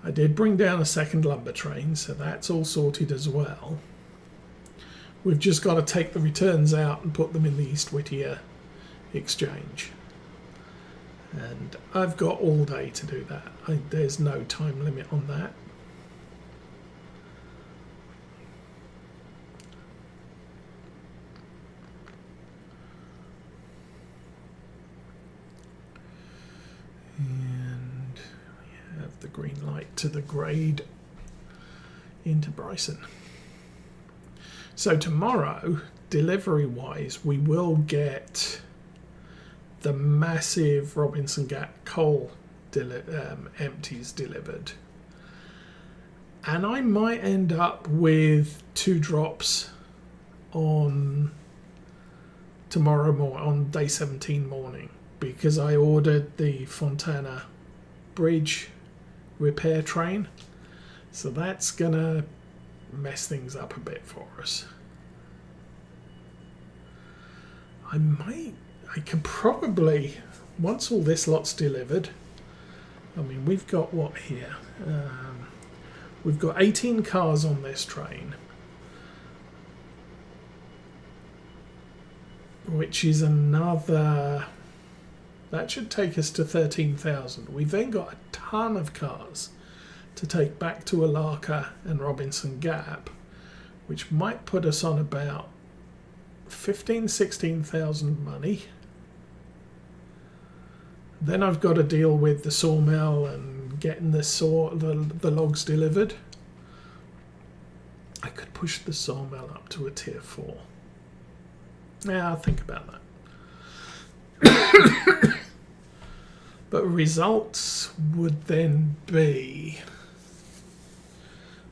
I did bring down a second lumber train, so that's all sorted as well. We've just got to take the returns out and put them in the East Whittier exchange. And I've got all day to do that. There's no time limit on that. And we have the green light to the grade into Bryson. So tomorrow, delivery-wise, we will get the massive Robinson Gap coal empties delivered. And I might end up with 2 drops on tomorrow on day 17 morning, because I ordered the Fontana Bridge repair train. So that's going to mess things up a bit for us. I can probably, once all this lot's delivered, I mean, we've got what here? We've got 18 cars on this train, which is another, that should take us to 13,000. We've then got a ton of cars to take back to Alarka and Robinson Gap, which might put us on about 16,000 money. Then I've got to deal with the sawmill and getting the logs delivered. I could push the sawmill up to a tier 4. Yeah, I'll think about that. But results would then be,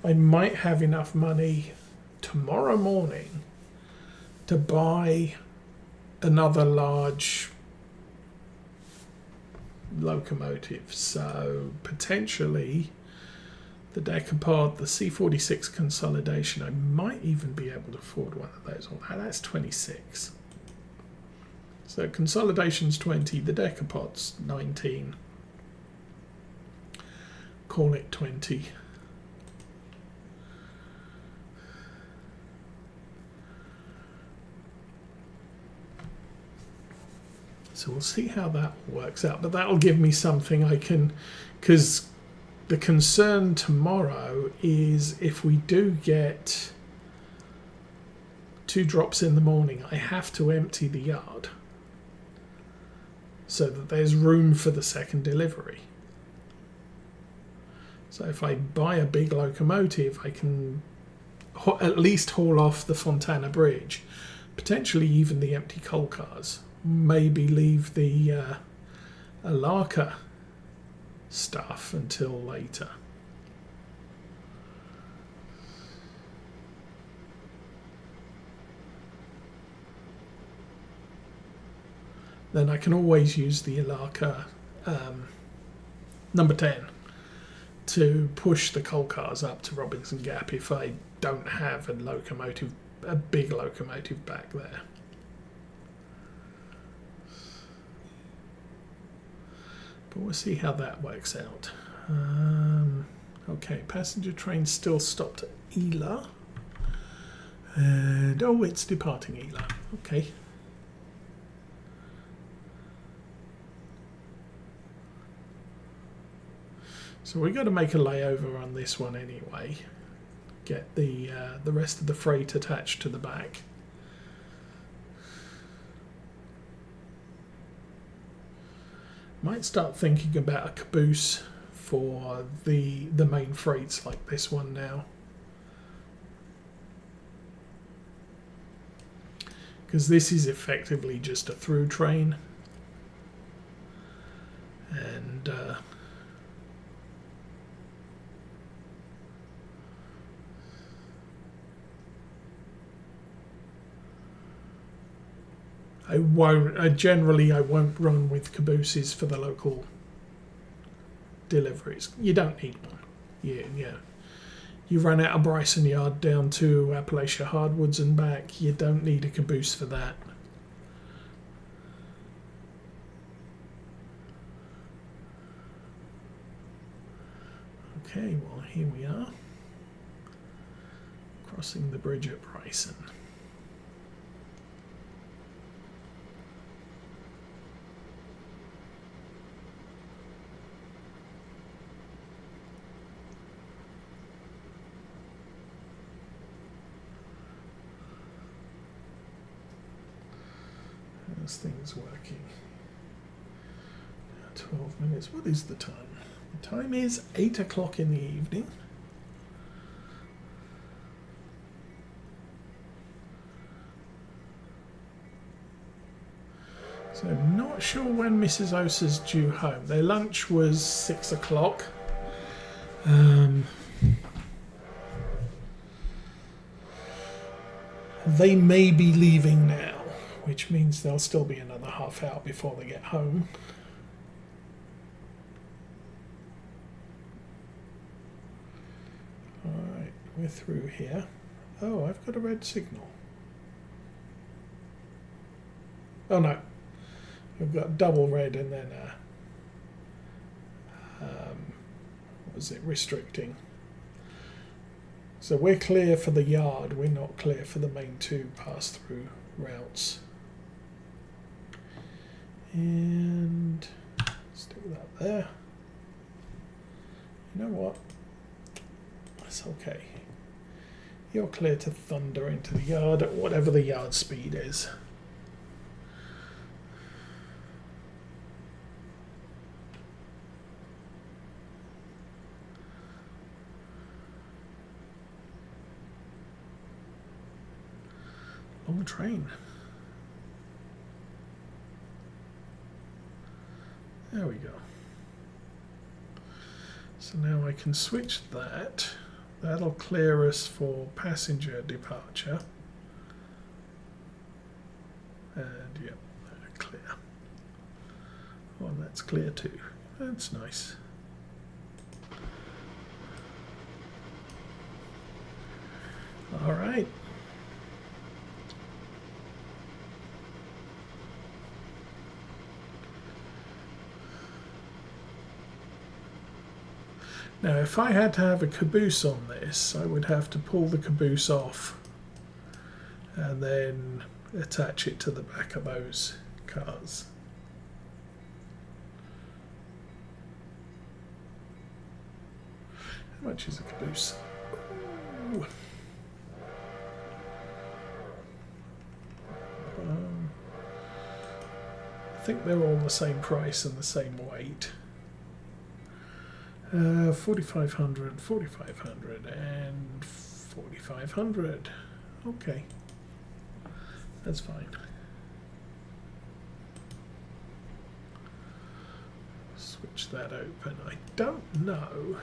I might have enough money tomorrow morning to buy another large locomotive. So potentially the Decapod, the C46 consolidation, I might even be able to afford one of those. Oh, that's 26. So consolidation's 20, the Decapod's 19. Call it 20. So we'll see how that works out. But that'll give me something I can, because the concern tomorrow is if we do get 2 drops in the morning, I have to empty the yard so that there's room for the second delivery. So if I buy a big locomotive, I can at least haul off the Fontana Bridge, potentially even the empty coal cars, maybe leave the Alarka stuff until later. Then I can always use the Alarka number 10 to push the coal cars up to Robinson Gap if I don't have a big locomotive back there. But we'll see how that works out. Okay, passenger train still stopped at Ela. And oh, it's departing Ela. Okay. So we've got to make a layover on this one anyway. Get the rest of the freight attached to the back. Might start thinking about a caboose for the main freights like this one now. Because this is effectively just a through train. And I won't run with cabooses for the local deliveries. You don't need one. Yeah. You run out of Bryson Yard down to Appalachia Hardwoods and back. You don't need a caboose for that. Okay, well here we are. Crossing the bridge at Bryson. This thing's working. 12 minutes. What is the time? The time is 8 o'clock in the evening. So I'm not sure when Mrs. Osa's due home. Their lunch was 6 o'clock. They may be leaving now, which means there'll still be another half hour before they get home. Alright, we're through here. Oh, I've got a red signal. Oh no, we've got double red and then what was it, restricting. So we're clear for the yard, we're not clear for the main two pass-through routes. And stick that there. You know what? That's okay. You're clear to thunder into the yard at whatever the yard speed is. Long train. There we go. So now I can switch that. That'll clear us for passenger departure. And yep, clear. Oh, and that's clear too. That's nice. All right. Now, if I had to have a caboose on this, I would have to pull the caboose off and then attach it to the back of those cars. How much is a caboose? Ooh. I think they're all the same price and the same weight. 4,500, 4,500, and 4,500. Okay, that's fine. Switch that open. I don't know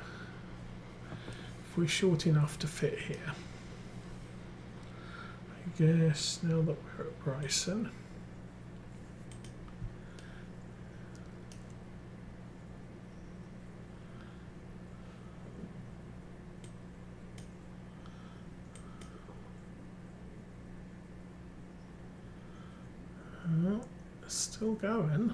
if we're short enough to fit here. I guess now that we're at Bryson. Still going.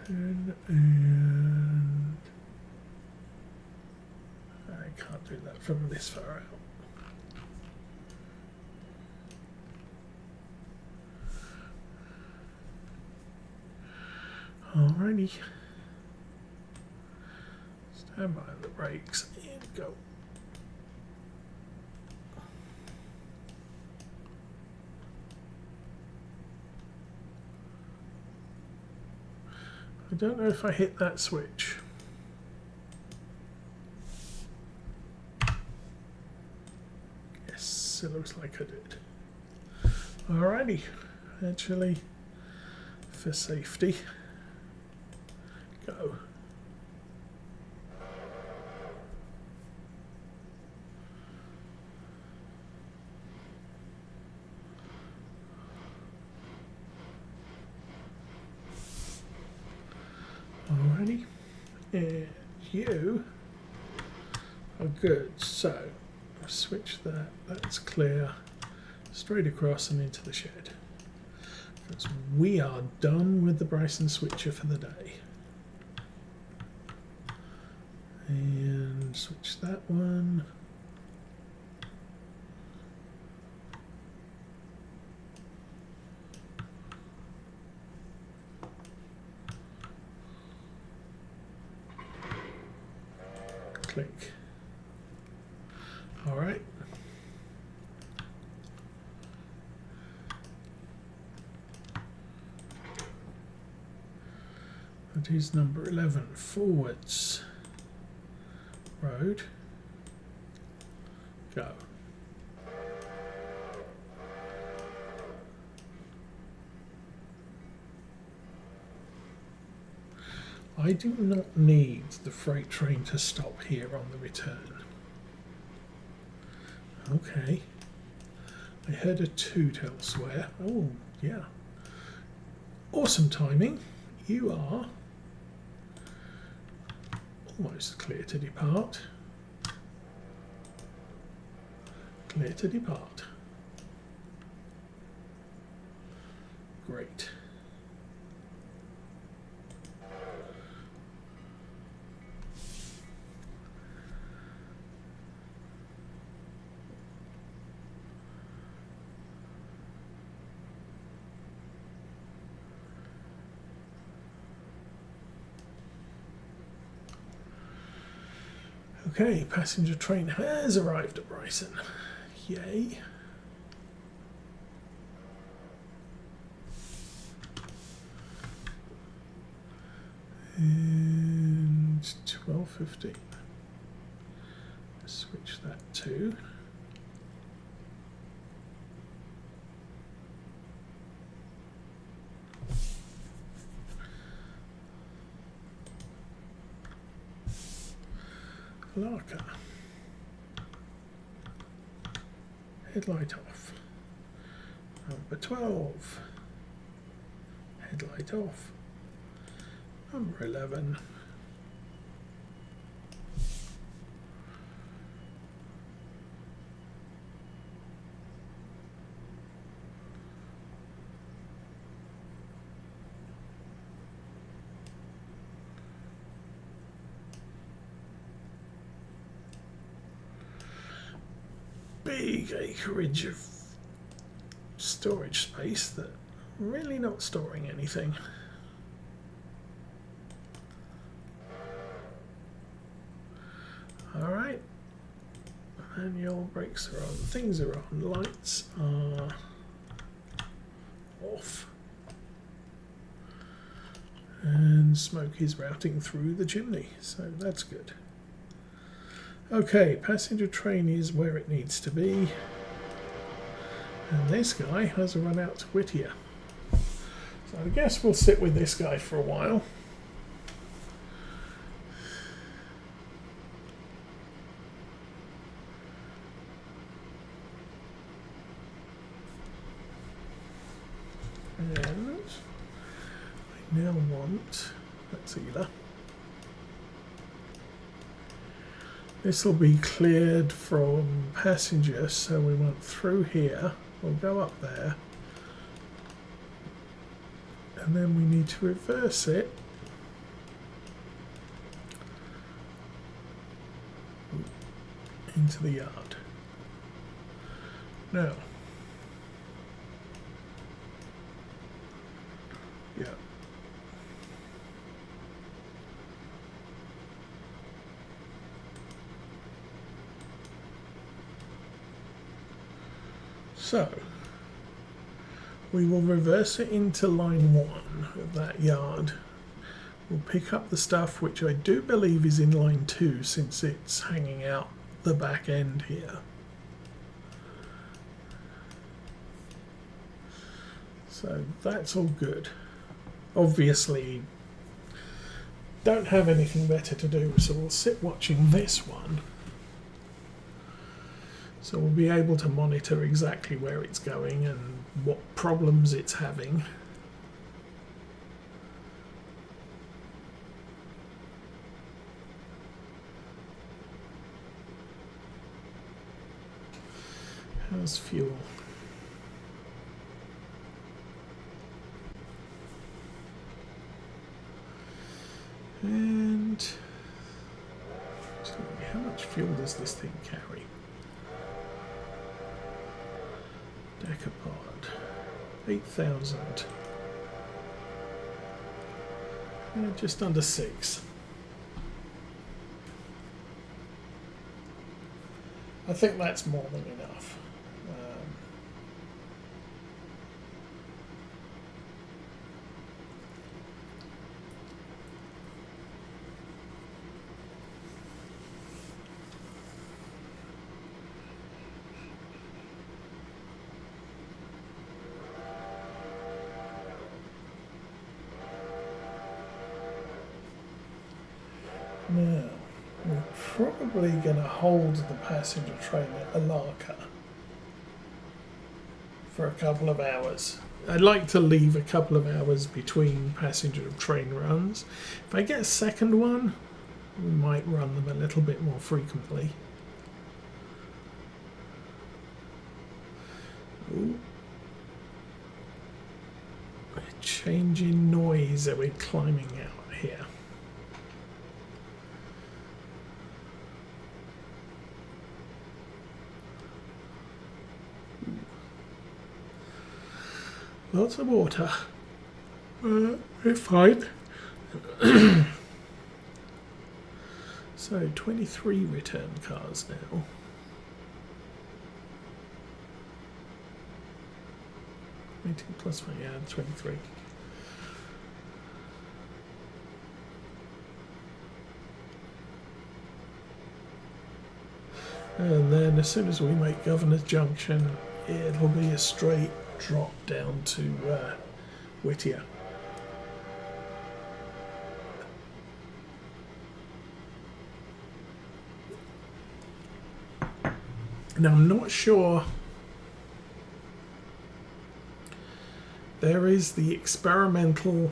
And I can't do that from this far out. Alrighty. Stand by the brakes and go. I don't know if I hit that switch. Yes, it looks like I did. Alrighty, actually, for safety, go. Alrighty, and you are good. So switch that, that's clear, straight across and into the shed. Because we are done with the Bryson switcher for the day. And switch that one. Click. All right. That is number 11, forwards. Road. Go. I do not need the freight train to stop here on the return. Okay. I heard a toot elsewhere. Oh, yeah. Awesome timing. You are almost clear to depart. Clear to depart. Great. Okay, passenger train has arrived at Bryson. Yay. And 12:15. Switch that to. Alarka. Headlight off. Number 12. Headlight off. Number 11. Big acreage of storage space that really not storing anything. All right, manual brakes are on, things are on, lights are off, and smoke is routing through the chimney, so that's good. Okay, passenger train is where it needs to be. And this guy has a run out to Whittier. So I guess we'll sit with this guy for a while. And I now want, that's Ela. This will be cleared from passengers, so we want through here. We'll go up there. And then we need to reverse it into the yard. Now, yeah. So, we will reverse it into line 1 of that yard. We'll pick up the stuff which I do believe is in line 2 since it's hanging out the back end here. So that's all good. Obviously, don't have anything better to do, so we'll sit watching this one. So we'll be able to monitor exactly where it's going and what problems it's having. How's fuel? And how much fuel does this thing carry? Decapod, 8,000. Just under 6. I think that's more than enough. Now, we're probably going to hold the passenger train at Alarka for a couple of hours. I'd like to leave a couple of hours between passenger train runs. If I get a second one, we might run them a little bit more frequently. Ooh. A change in noise that we're climbing out here. Lots of water. We're fine. So 23 return cars now. Plus 1, yeah, 23. And then as soon as we make Governor's Junction, it'll be a straight drop down to Whittier. Now I'm not sure. There is the experimental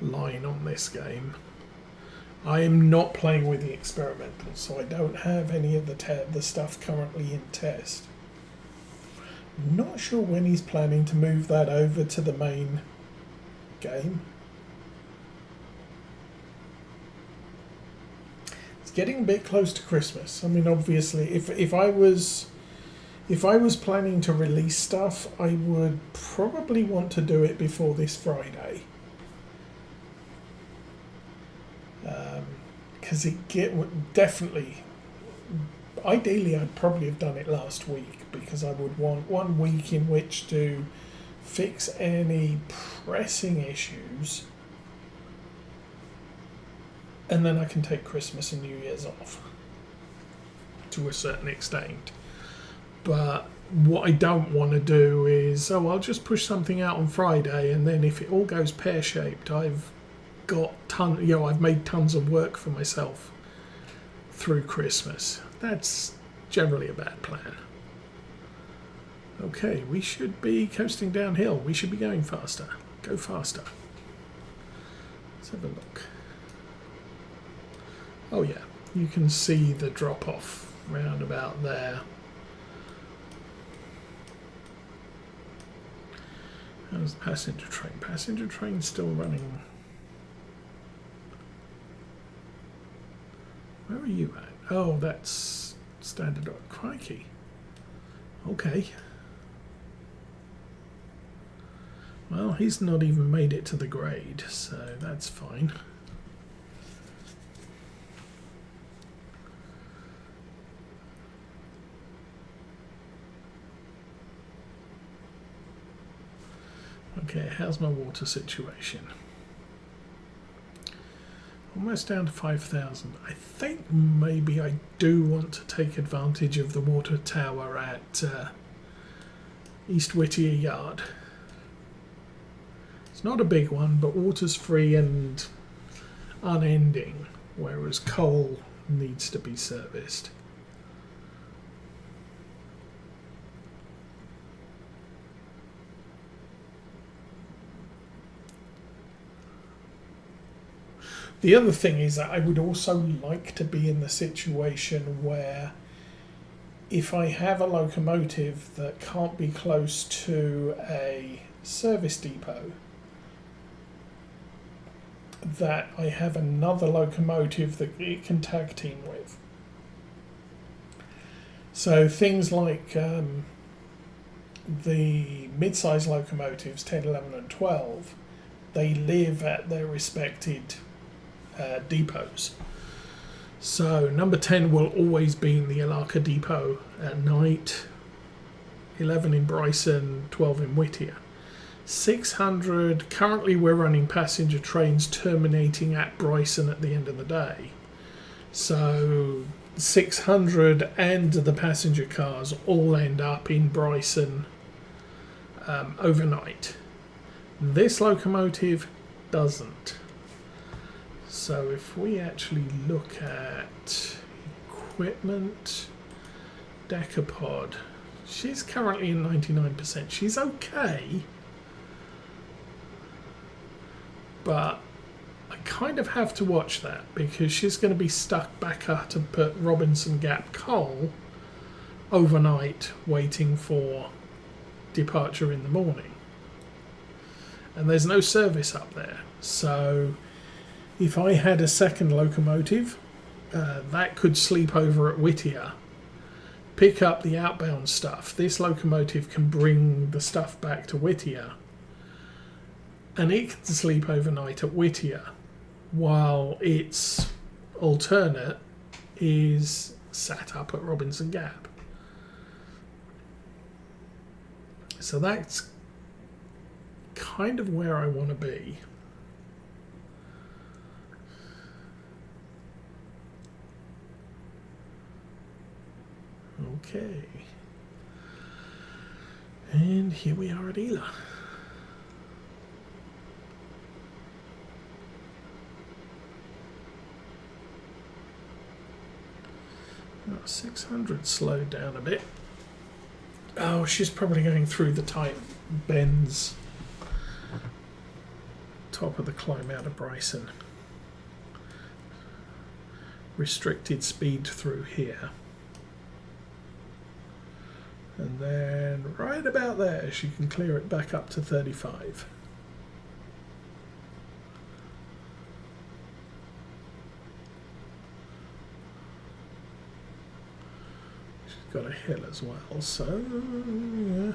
line on this game. I am not playing with the experimental, so I don't have any of the stuff currently in test. I'm not sure when he's planning to move that over to the main game. It's getting a bit close to Christmas. I mean, obviously, if I was planning to release stuff, I would probably want to do it before this Friday. Because definitely, ideally I'd probably have done it last week, because I would want 1 week in which to fix any pressing issues, and then I can take Christmas and New Year's off to a certain extent. But what I don't want to do is, I'll just push something out on Friday, and then if it all goes pear-shaped, I've made tons of work for myself through Christmas. That's generally a bad plan. Okay, we should be coasting downhill. We should be going faster. Go faster. Let's have a look. Oh yeah, you can see the drop-off round about there. How's the passenger train? Passenger train's still running. are you at? Oh, that's standard. Crikey. Okay. Well, he's not even made it to the grade, so that's fine. Okay, how's my water situation? Almost down to 5,000. I think maybe I do want to take advantage of the water tower at East Whittier Yard. It's not a big one, but water's free and unending, whereas coal needs to be serviced. The other thing is that I would also like to be in the situation where if I have a locomotive that can't be close to a service depot, that I have another locomotive that it can tag team with. So things like the mid-size locomotives, 10, 11 and 12, they live at their respected depots. So number 10 will always be in the Alarka depot at night, 11 in Bryson, 12 in Whittier. 600, currently we're running passenger trains terminating at Bryson at the end of the day. So 600 and the passenger cars all end up in Bryson overnight. This locomotive doesn't. So if we actually look at equipment, decapod, she's currently in 99%. She's okay, but I kind of have to watch that because she's going to be stuck back up to put Robinson Gap coal overnight waiting for departure in the morning. And there's no service up there. So if I had a second locomotive, that could sleep over at Whittier, pick up the outbound stuff. This locomotive can bring the stuff back to Whittier, and it can sleep overnight at Whittier, while its alternate is sat up at Robinson Gap. So that's kind of where I want to be. Okay, and here we are at Ela. Oh, 600 slowed down a bit. Oh, she's probably going through the tight bends. Top of the climb out of Bryson. Restricted speed through here. And then right about there, she can clear it back up to 35. She's got a hill as well, so yeah.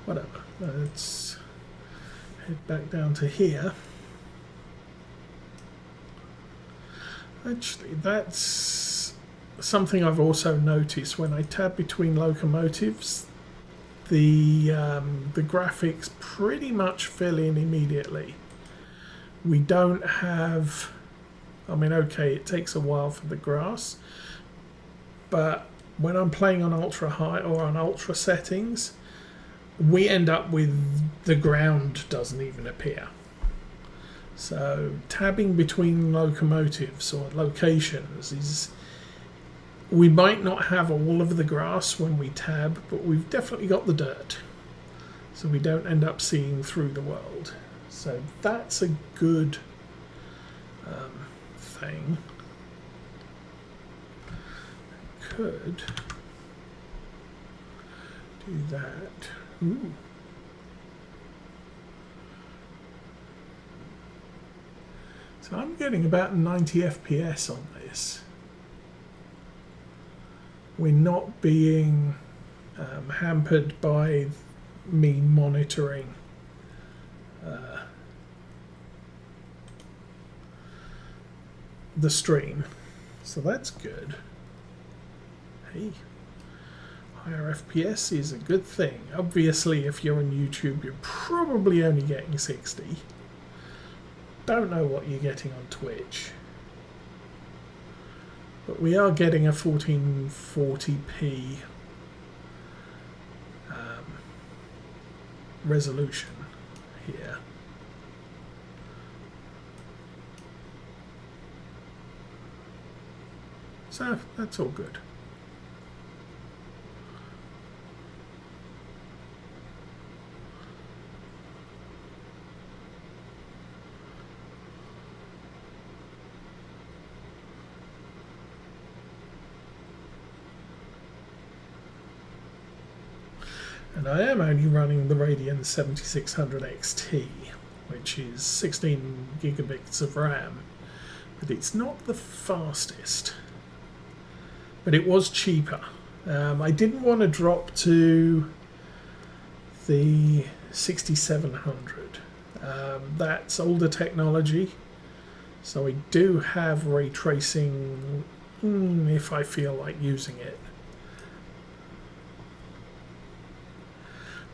Whatever, let's head back down to here. Actually, that's something I've also noticed when I tab between locomotives. The graphics pretty much fill in immediately. We don't have, I mean, okay, it takes a while for the grass, but when I'm playing on ultra high or on ultra settings, we end up with the ground doesn't even appear. So tabbing between locomotives or locations is, we might not have all of the grass when we tab, but we've definitely got the dirt. So we don't end up seeing through the world. So that's a good thing. Could do that. Ooh. So I'm getting about 90 FPS on this. We're not being hampered by me monitoring the stream, so that's good. Hey, higher FPS is a good thing. Obviously, if you're on YouTube, you're probably only getting 60. Don't know what you're getting on Twitch, but we are getting a 1440p resolution here. So that's all good. And I am only running the Radeon 7600 XT, which is 16 gigabits of RAM, but it's not the fastest. But it was cheaper. I didn't want to drop to the 6700. That's older technology, so I do have ray tracing if I feel like using it.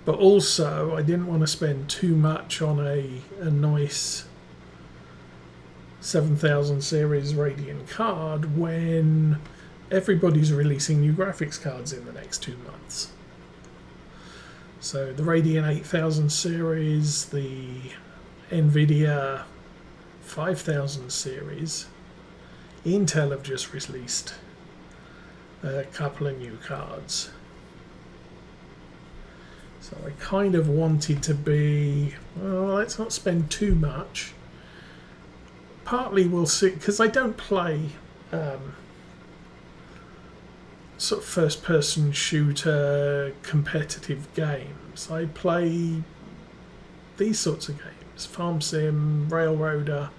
But also, I didn't want to spend too much on a nice 7000 series Radeon card when everybody's releasing new graphics cards in the next 2 months. So the Radeon 8000 series, the NVIDIA 5000 series, Intel have just released a couple of new cards. So I kind of wanted to be, well, let's not spend too much. Partly we'll see, because I don't play sort of first-person shooter competitive games. I play these sorts of games, Farm Sim, Railroader.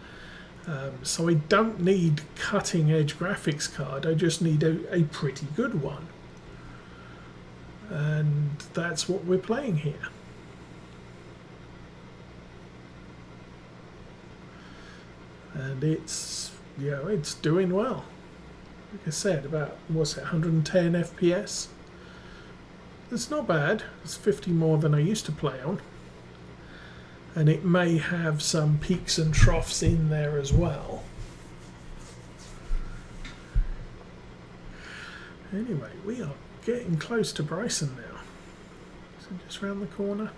So I don't need cutting-edge graphics card. I just need a pretty good one. And that's what we're playing here. And it's, you know, it's doing well. Like I said, about, what's it, 110 FPS? It's not bad. It's 50 more than I used to play on. And it may have some peaks and troughs in there as well. Anyway, we are getting close to Bryson now. So just round the corner.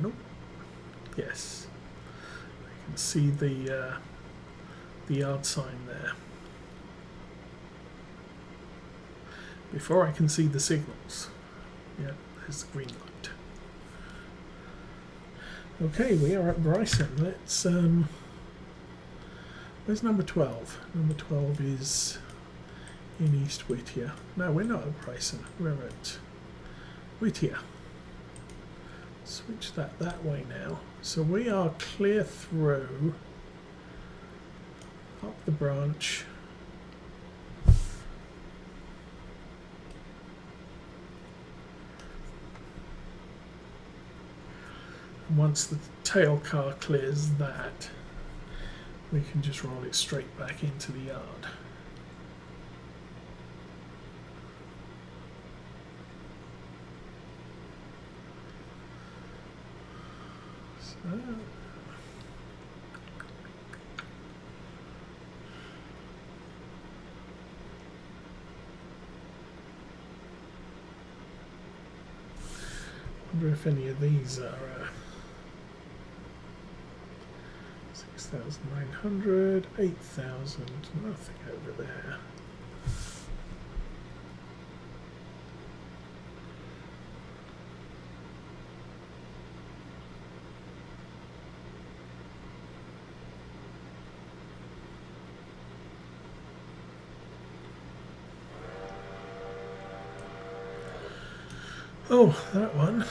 Nope. Yes. I can see the yard sign there. Before I can see the signals. Yeah, there's the green light. Okay, we are at Bryson. Let's where's number 12? Number 12 is in East Whittier. No, we're not at Bryson. We're at Whittier. Switch that way now. So we are clear through up the branch. Once the tail car clears that, we can just roll it straight back into the yard. So, wonder if any of these are 6,900, 8,000, nothing over there. Oh, that one.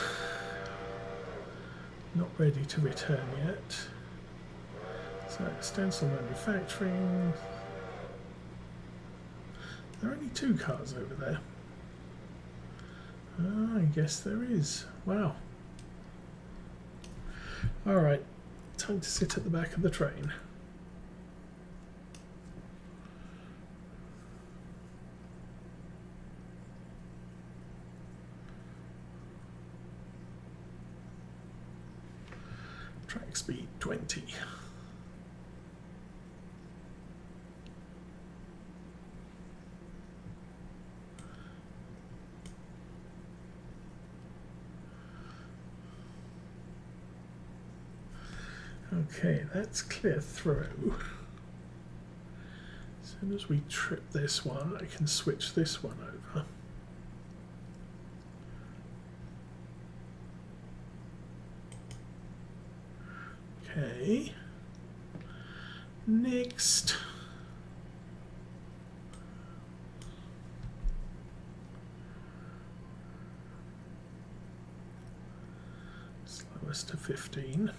Not ready to return yet. So stencil manufacturing. There are only 2 cars over there. Ah, I guess there is. Wow. Alright, time to sit at the back of the train. Track speed 20. Okay, that's clear through. As soon as we trip this one, I can switch this one over. Okay. Next. Slowest to 15.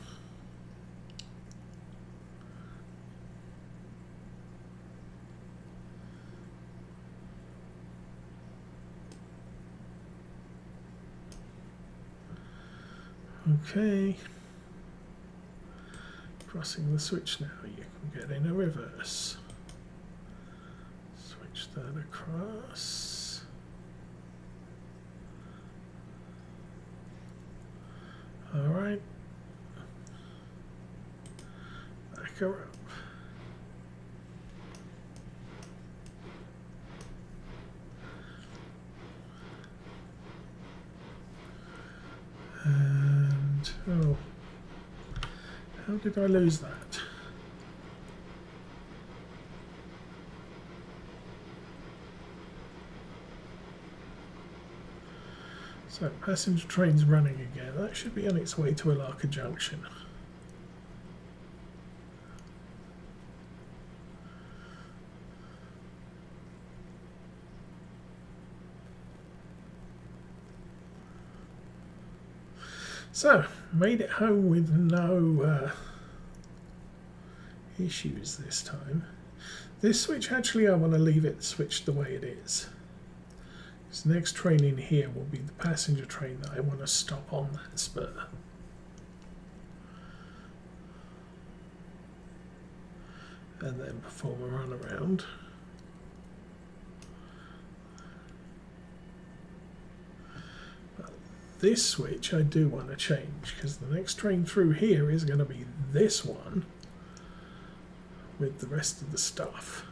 Okay. Pressing the switch now, you can get in a reverse. Switch that across. All right. Back her up. And, oh. How did I lose that? So, passenger train's running again. That should be on its way to Alarka Junction. So, made it home with no issues this time. This switch, actually, I want to leave it switched the way it is. This next train in here will be the passenger train that I want to stop on that spur. And then perform a run around. This switch I do want to change because the next train through here is going to be this one with the rest of the stuff.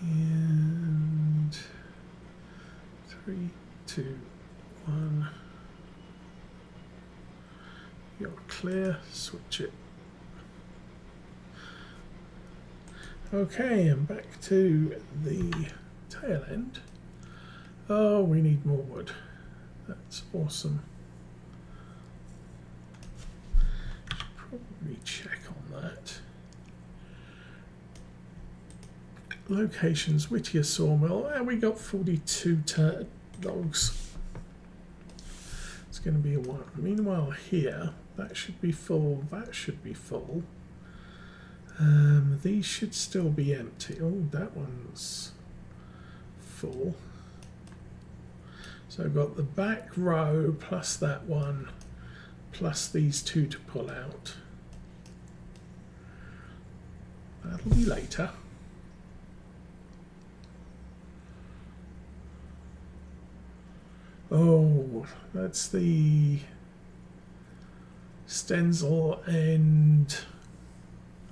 And 3, 2, 1. You're clear, switch it. Okay, and back to the tail end. Oh, we need more wood. That's awesome. Should probably check on that. Locations, Whittier Sawmill, and we got 42 logs. It's going to be a while. Meanwhile here, that should be full, that should be full. These should still be empty. Oh, that one's full. So I've got the back row plus that one, plus these 2 to pull out. That'll be later. Oh, that's the Stenzel, and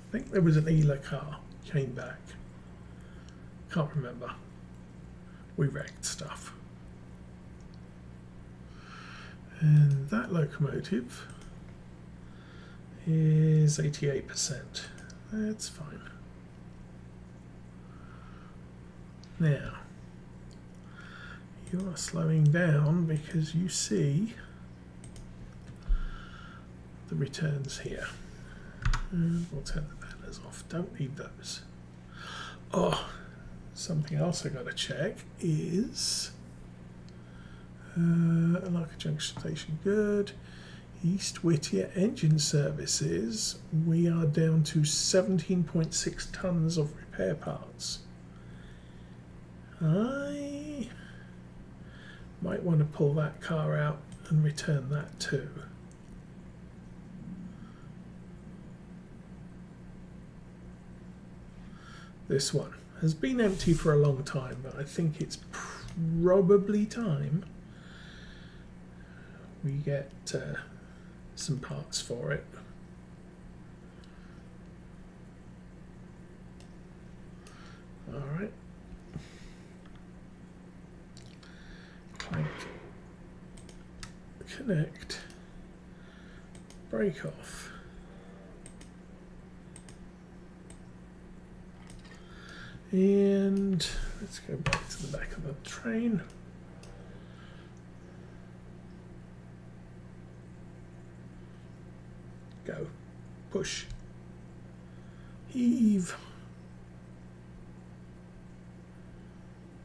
I think there was an Ela car came back. Can't remember. We wrecked stuff. And that locomotive is 88%. That's fine. Now, you are slowing down because you see the returns here. And we'll turn the banners off. Don't need those. Oh, something else I got to check is Alarka Junction Station, good. East Whittier engine services, we are down to 17.6 tons of repair parts. I might want to pull that car out and return that too. This one has been empty for a long time, but I think it's probably time we get some parts for it. All right. Clank. Connect. Break off. And let's go back to the back of the train. Go. Push. Heave.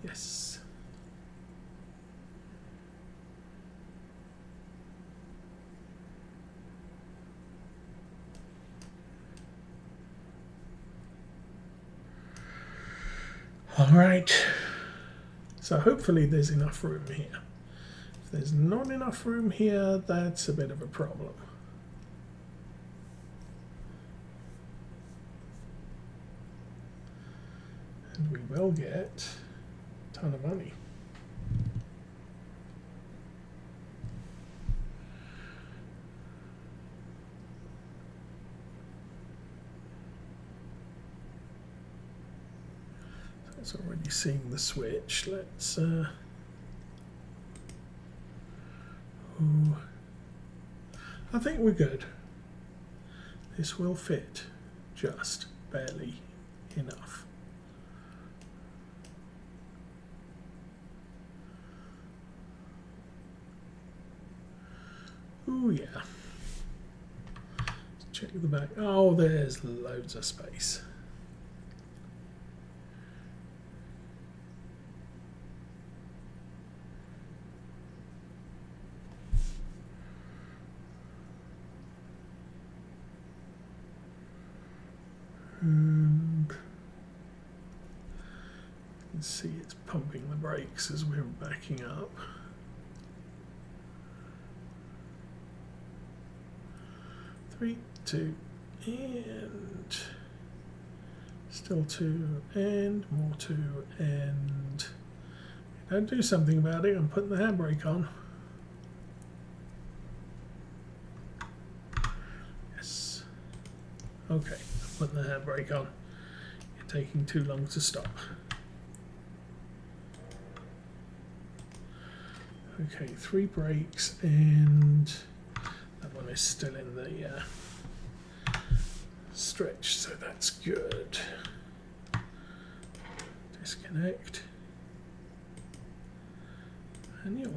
Yes. All right. So hopefully there's enough room here. If there's not enough room here, that's a bit of a problem. And we will get a ton of money. So it's already seeing the switch. Let's I think we're good. This will fit just barely enough. Oh yeah. Let's check the back. Oh, there's loads of space. And you can see it's pumping the brakes as we're backing up. 3, 2, and still 2, and more 2, and don't do something about it. I'm putting the handbrake on. Yes. Okay, I'm putting the handbrake on. You're taking too long to stop. Okay, 3 brakes, and that one is still in the stretch, so that's good. Disconnect. Manual.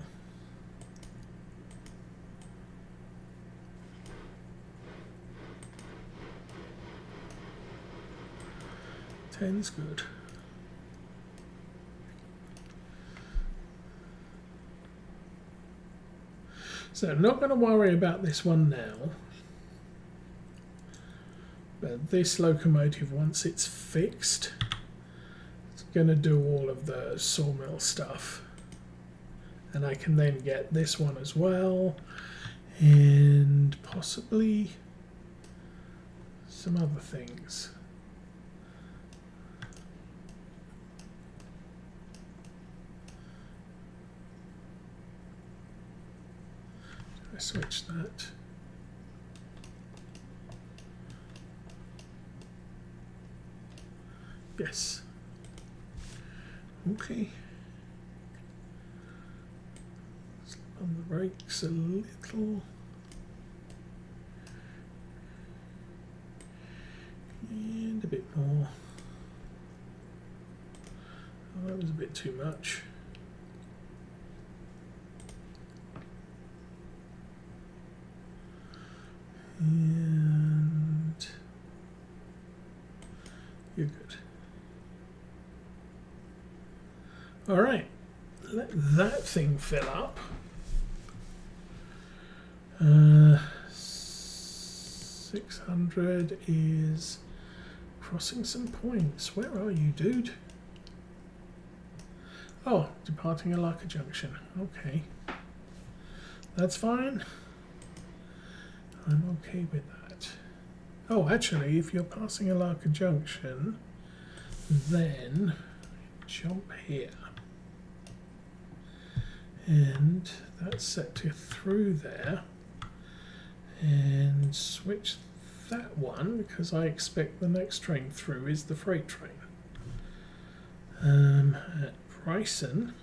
Ten's good. So I'm not going to worry about this one now, but this locomotive, once it's fixed, it's going to do all of the sawmill stuff, and I can then get this one as well, and possibly some other things. I switch that. Yes. Okay. Slip on the brakes a little. And a bit more. Oh, that was a bit too much. And you're good. All right, let that thing fill up. 600 is crossing some points. Where are you, dude? Oh, departing Alarka Junction. Okay. That's fine. I'm okay with that. Oh, actually, if you're passing Alarka Junction, then jump here. And that's set to through there. And switch that one, because I expect the next train through is the freight train. At Bryson.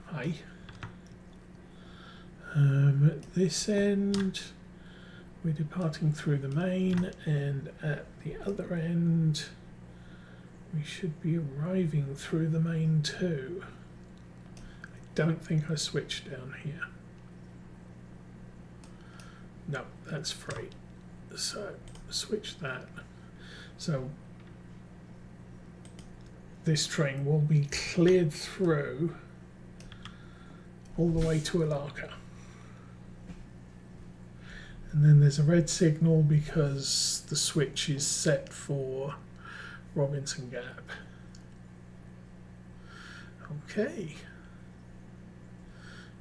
Hi. At this end, we're departing through the main, and at the other end, we should be arriving through the main too. I don't think I switched down here. No, that's freight. So switch that. So this train will be cleared through all the way to Alarka. And then there's a red signal because the switch is set for Robinson Gap. Okay.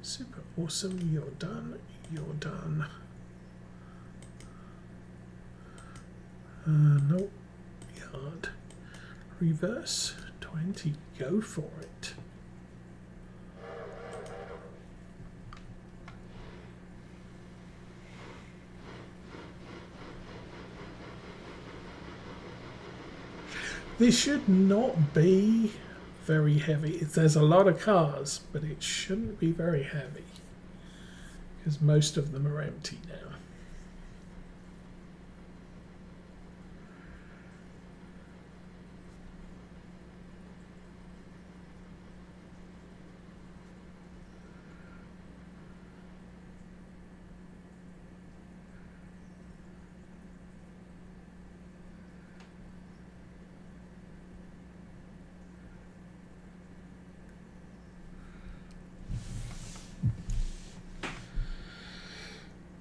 Super awesome. You're done. You're done. Nope. Yard. Reverse. 20. Go for it. This should not be very heavy. There's a lot of cars, but it shouldn't be very heavy because most of them are empty now.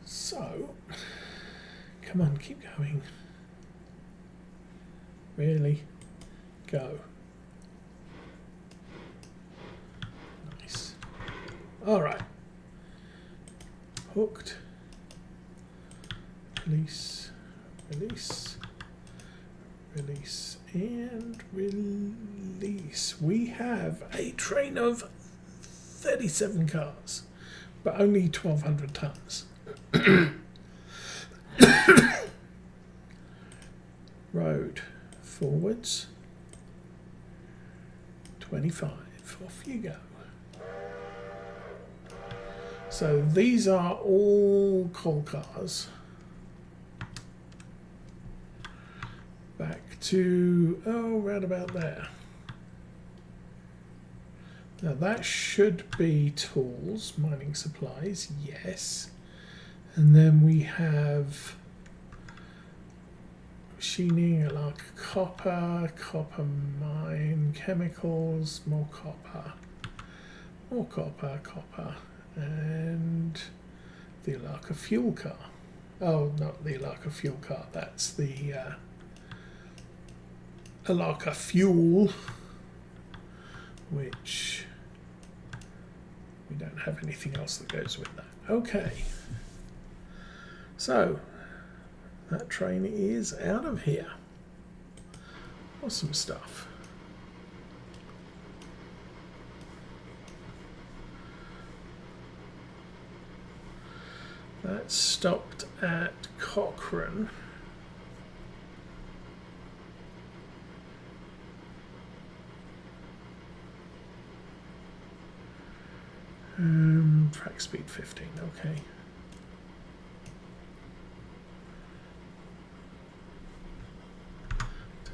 So, come on, keep going. Really? Go. Nice. All right. Hooked. Release, release, release, and release. We have a train of 37 cars, but only 1,200 tons. Road forwards 25. Off you go. So these are all coal cars. Back to right about there. Now that should be tools, mining supplies, yes. And then we have machining, Alarka copper, copper mine, chemicals, more copper, copper, and the Alarka fuel car. Oh, not the Alarka fuel car, that's the Alarka fuel, which we don't have anything else that goes with that. Okay. So, that train is out of here. Awesome stuff. That stopped at Cochrane. Track speed 15, okay.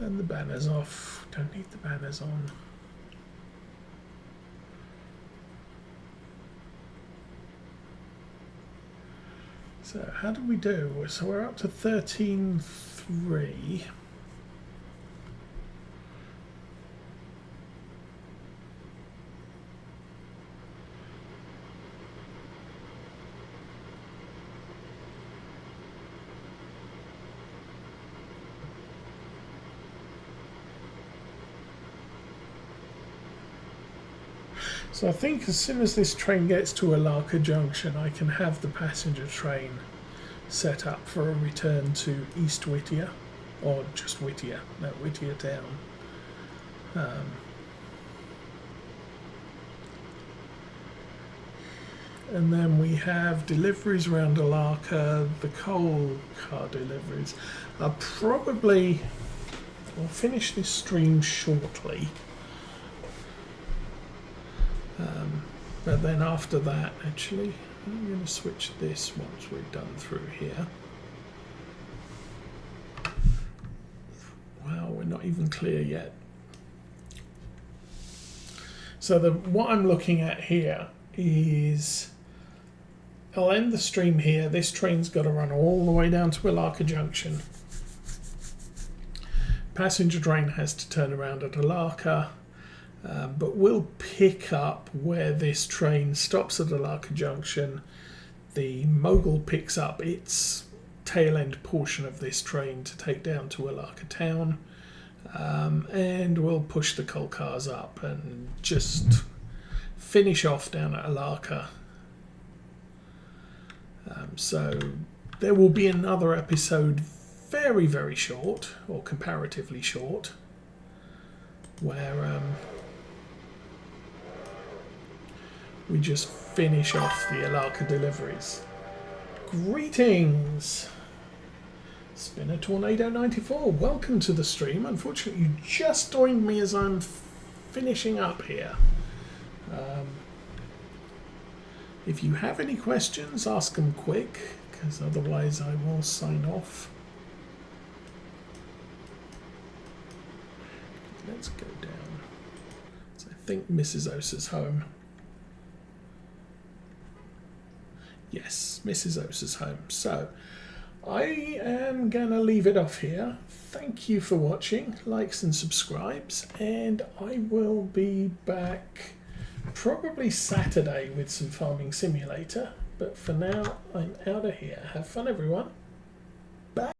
Turn the banners off. Don't need the banners on. So how did we do? So we're up to 13.3. So I think as soon as this train gets to Alarka Junction, I can have the passenger train set up for a return to East Whittier, or just Whittier, no, Whittier town. And then we have deliveries around Alarka, the coal car deliveries. I'll finish this stream shortly. But then after that, actually, I'm going to switch this once we're done through here. Wow, we're not even clear yet. So what I'm looking at here is, I'll end the stream here. This train's got to run all the way down to Alarka Junction. Passenger train has to turn around at Alarka. But we'll pick up where this train stops at Alarka Junction. The mogul picks up its tail end portion of this train to take down to Alarka town, and we'll push the coal cars up and just finish off down at Alarka. So there will be another episode, very, very short, or comparatively short, where we just finish off the Alarka deliveries. Greetings! Spinner Tornado 94, welcome to the stream. Unfortunately, you just joined me as I'm finishing up here. If you have any questions, ask them quick, because otherwise I will sign off. Let's go down. So I think Mrs. Osa's home. Yes, Mrs. Osa's home. So I am going to leave it off here. Thank you for watching. Likes and subscribes. And I will be back probably Saturday with some Farming Simulator. But for now, I'm out of here. Have fun, everyone.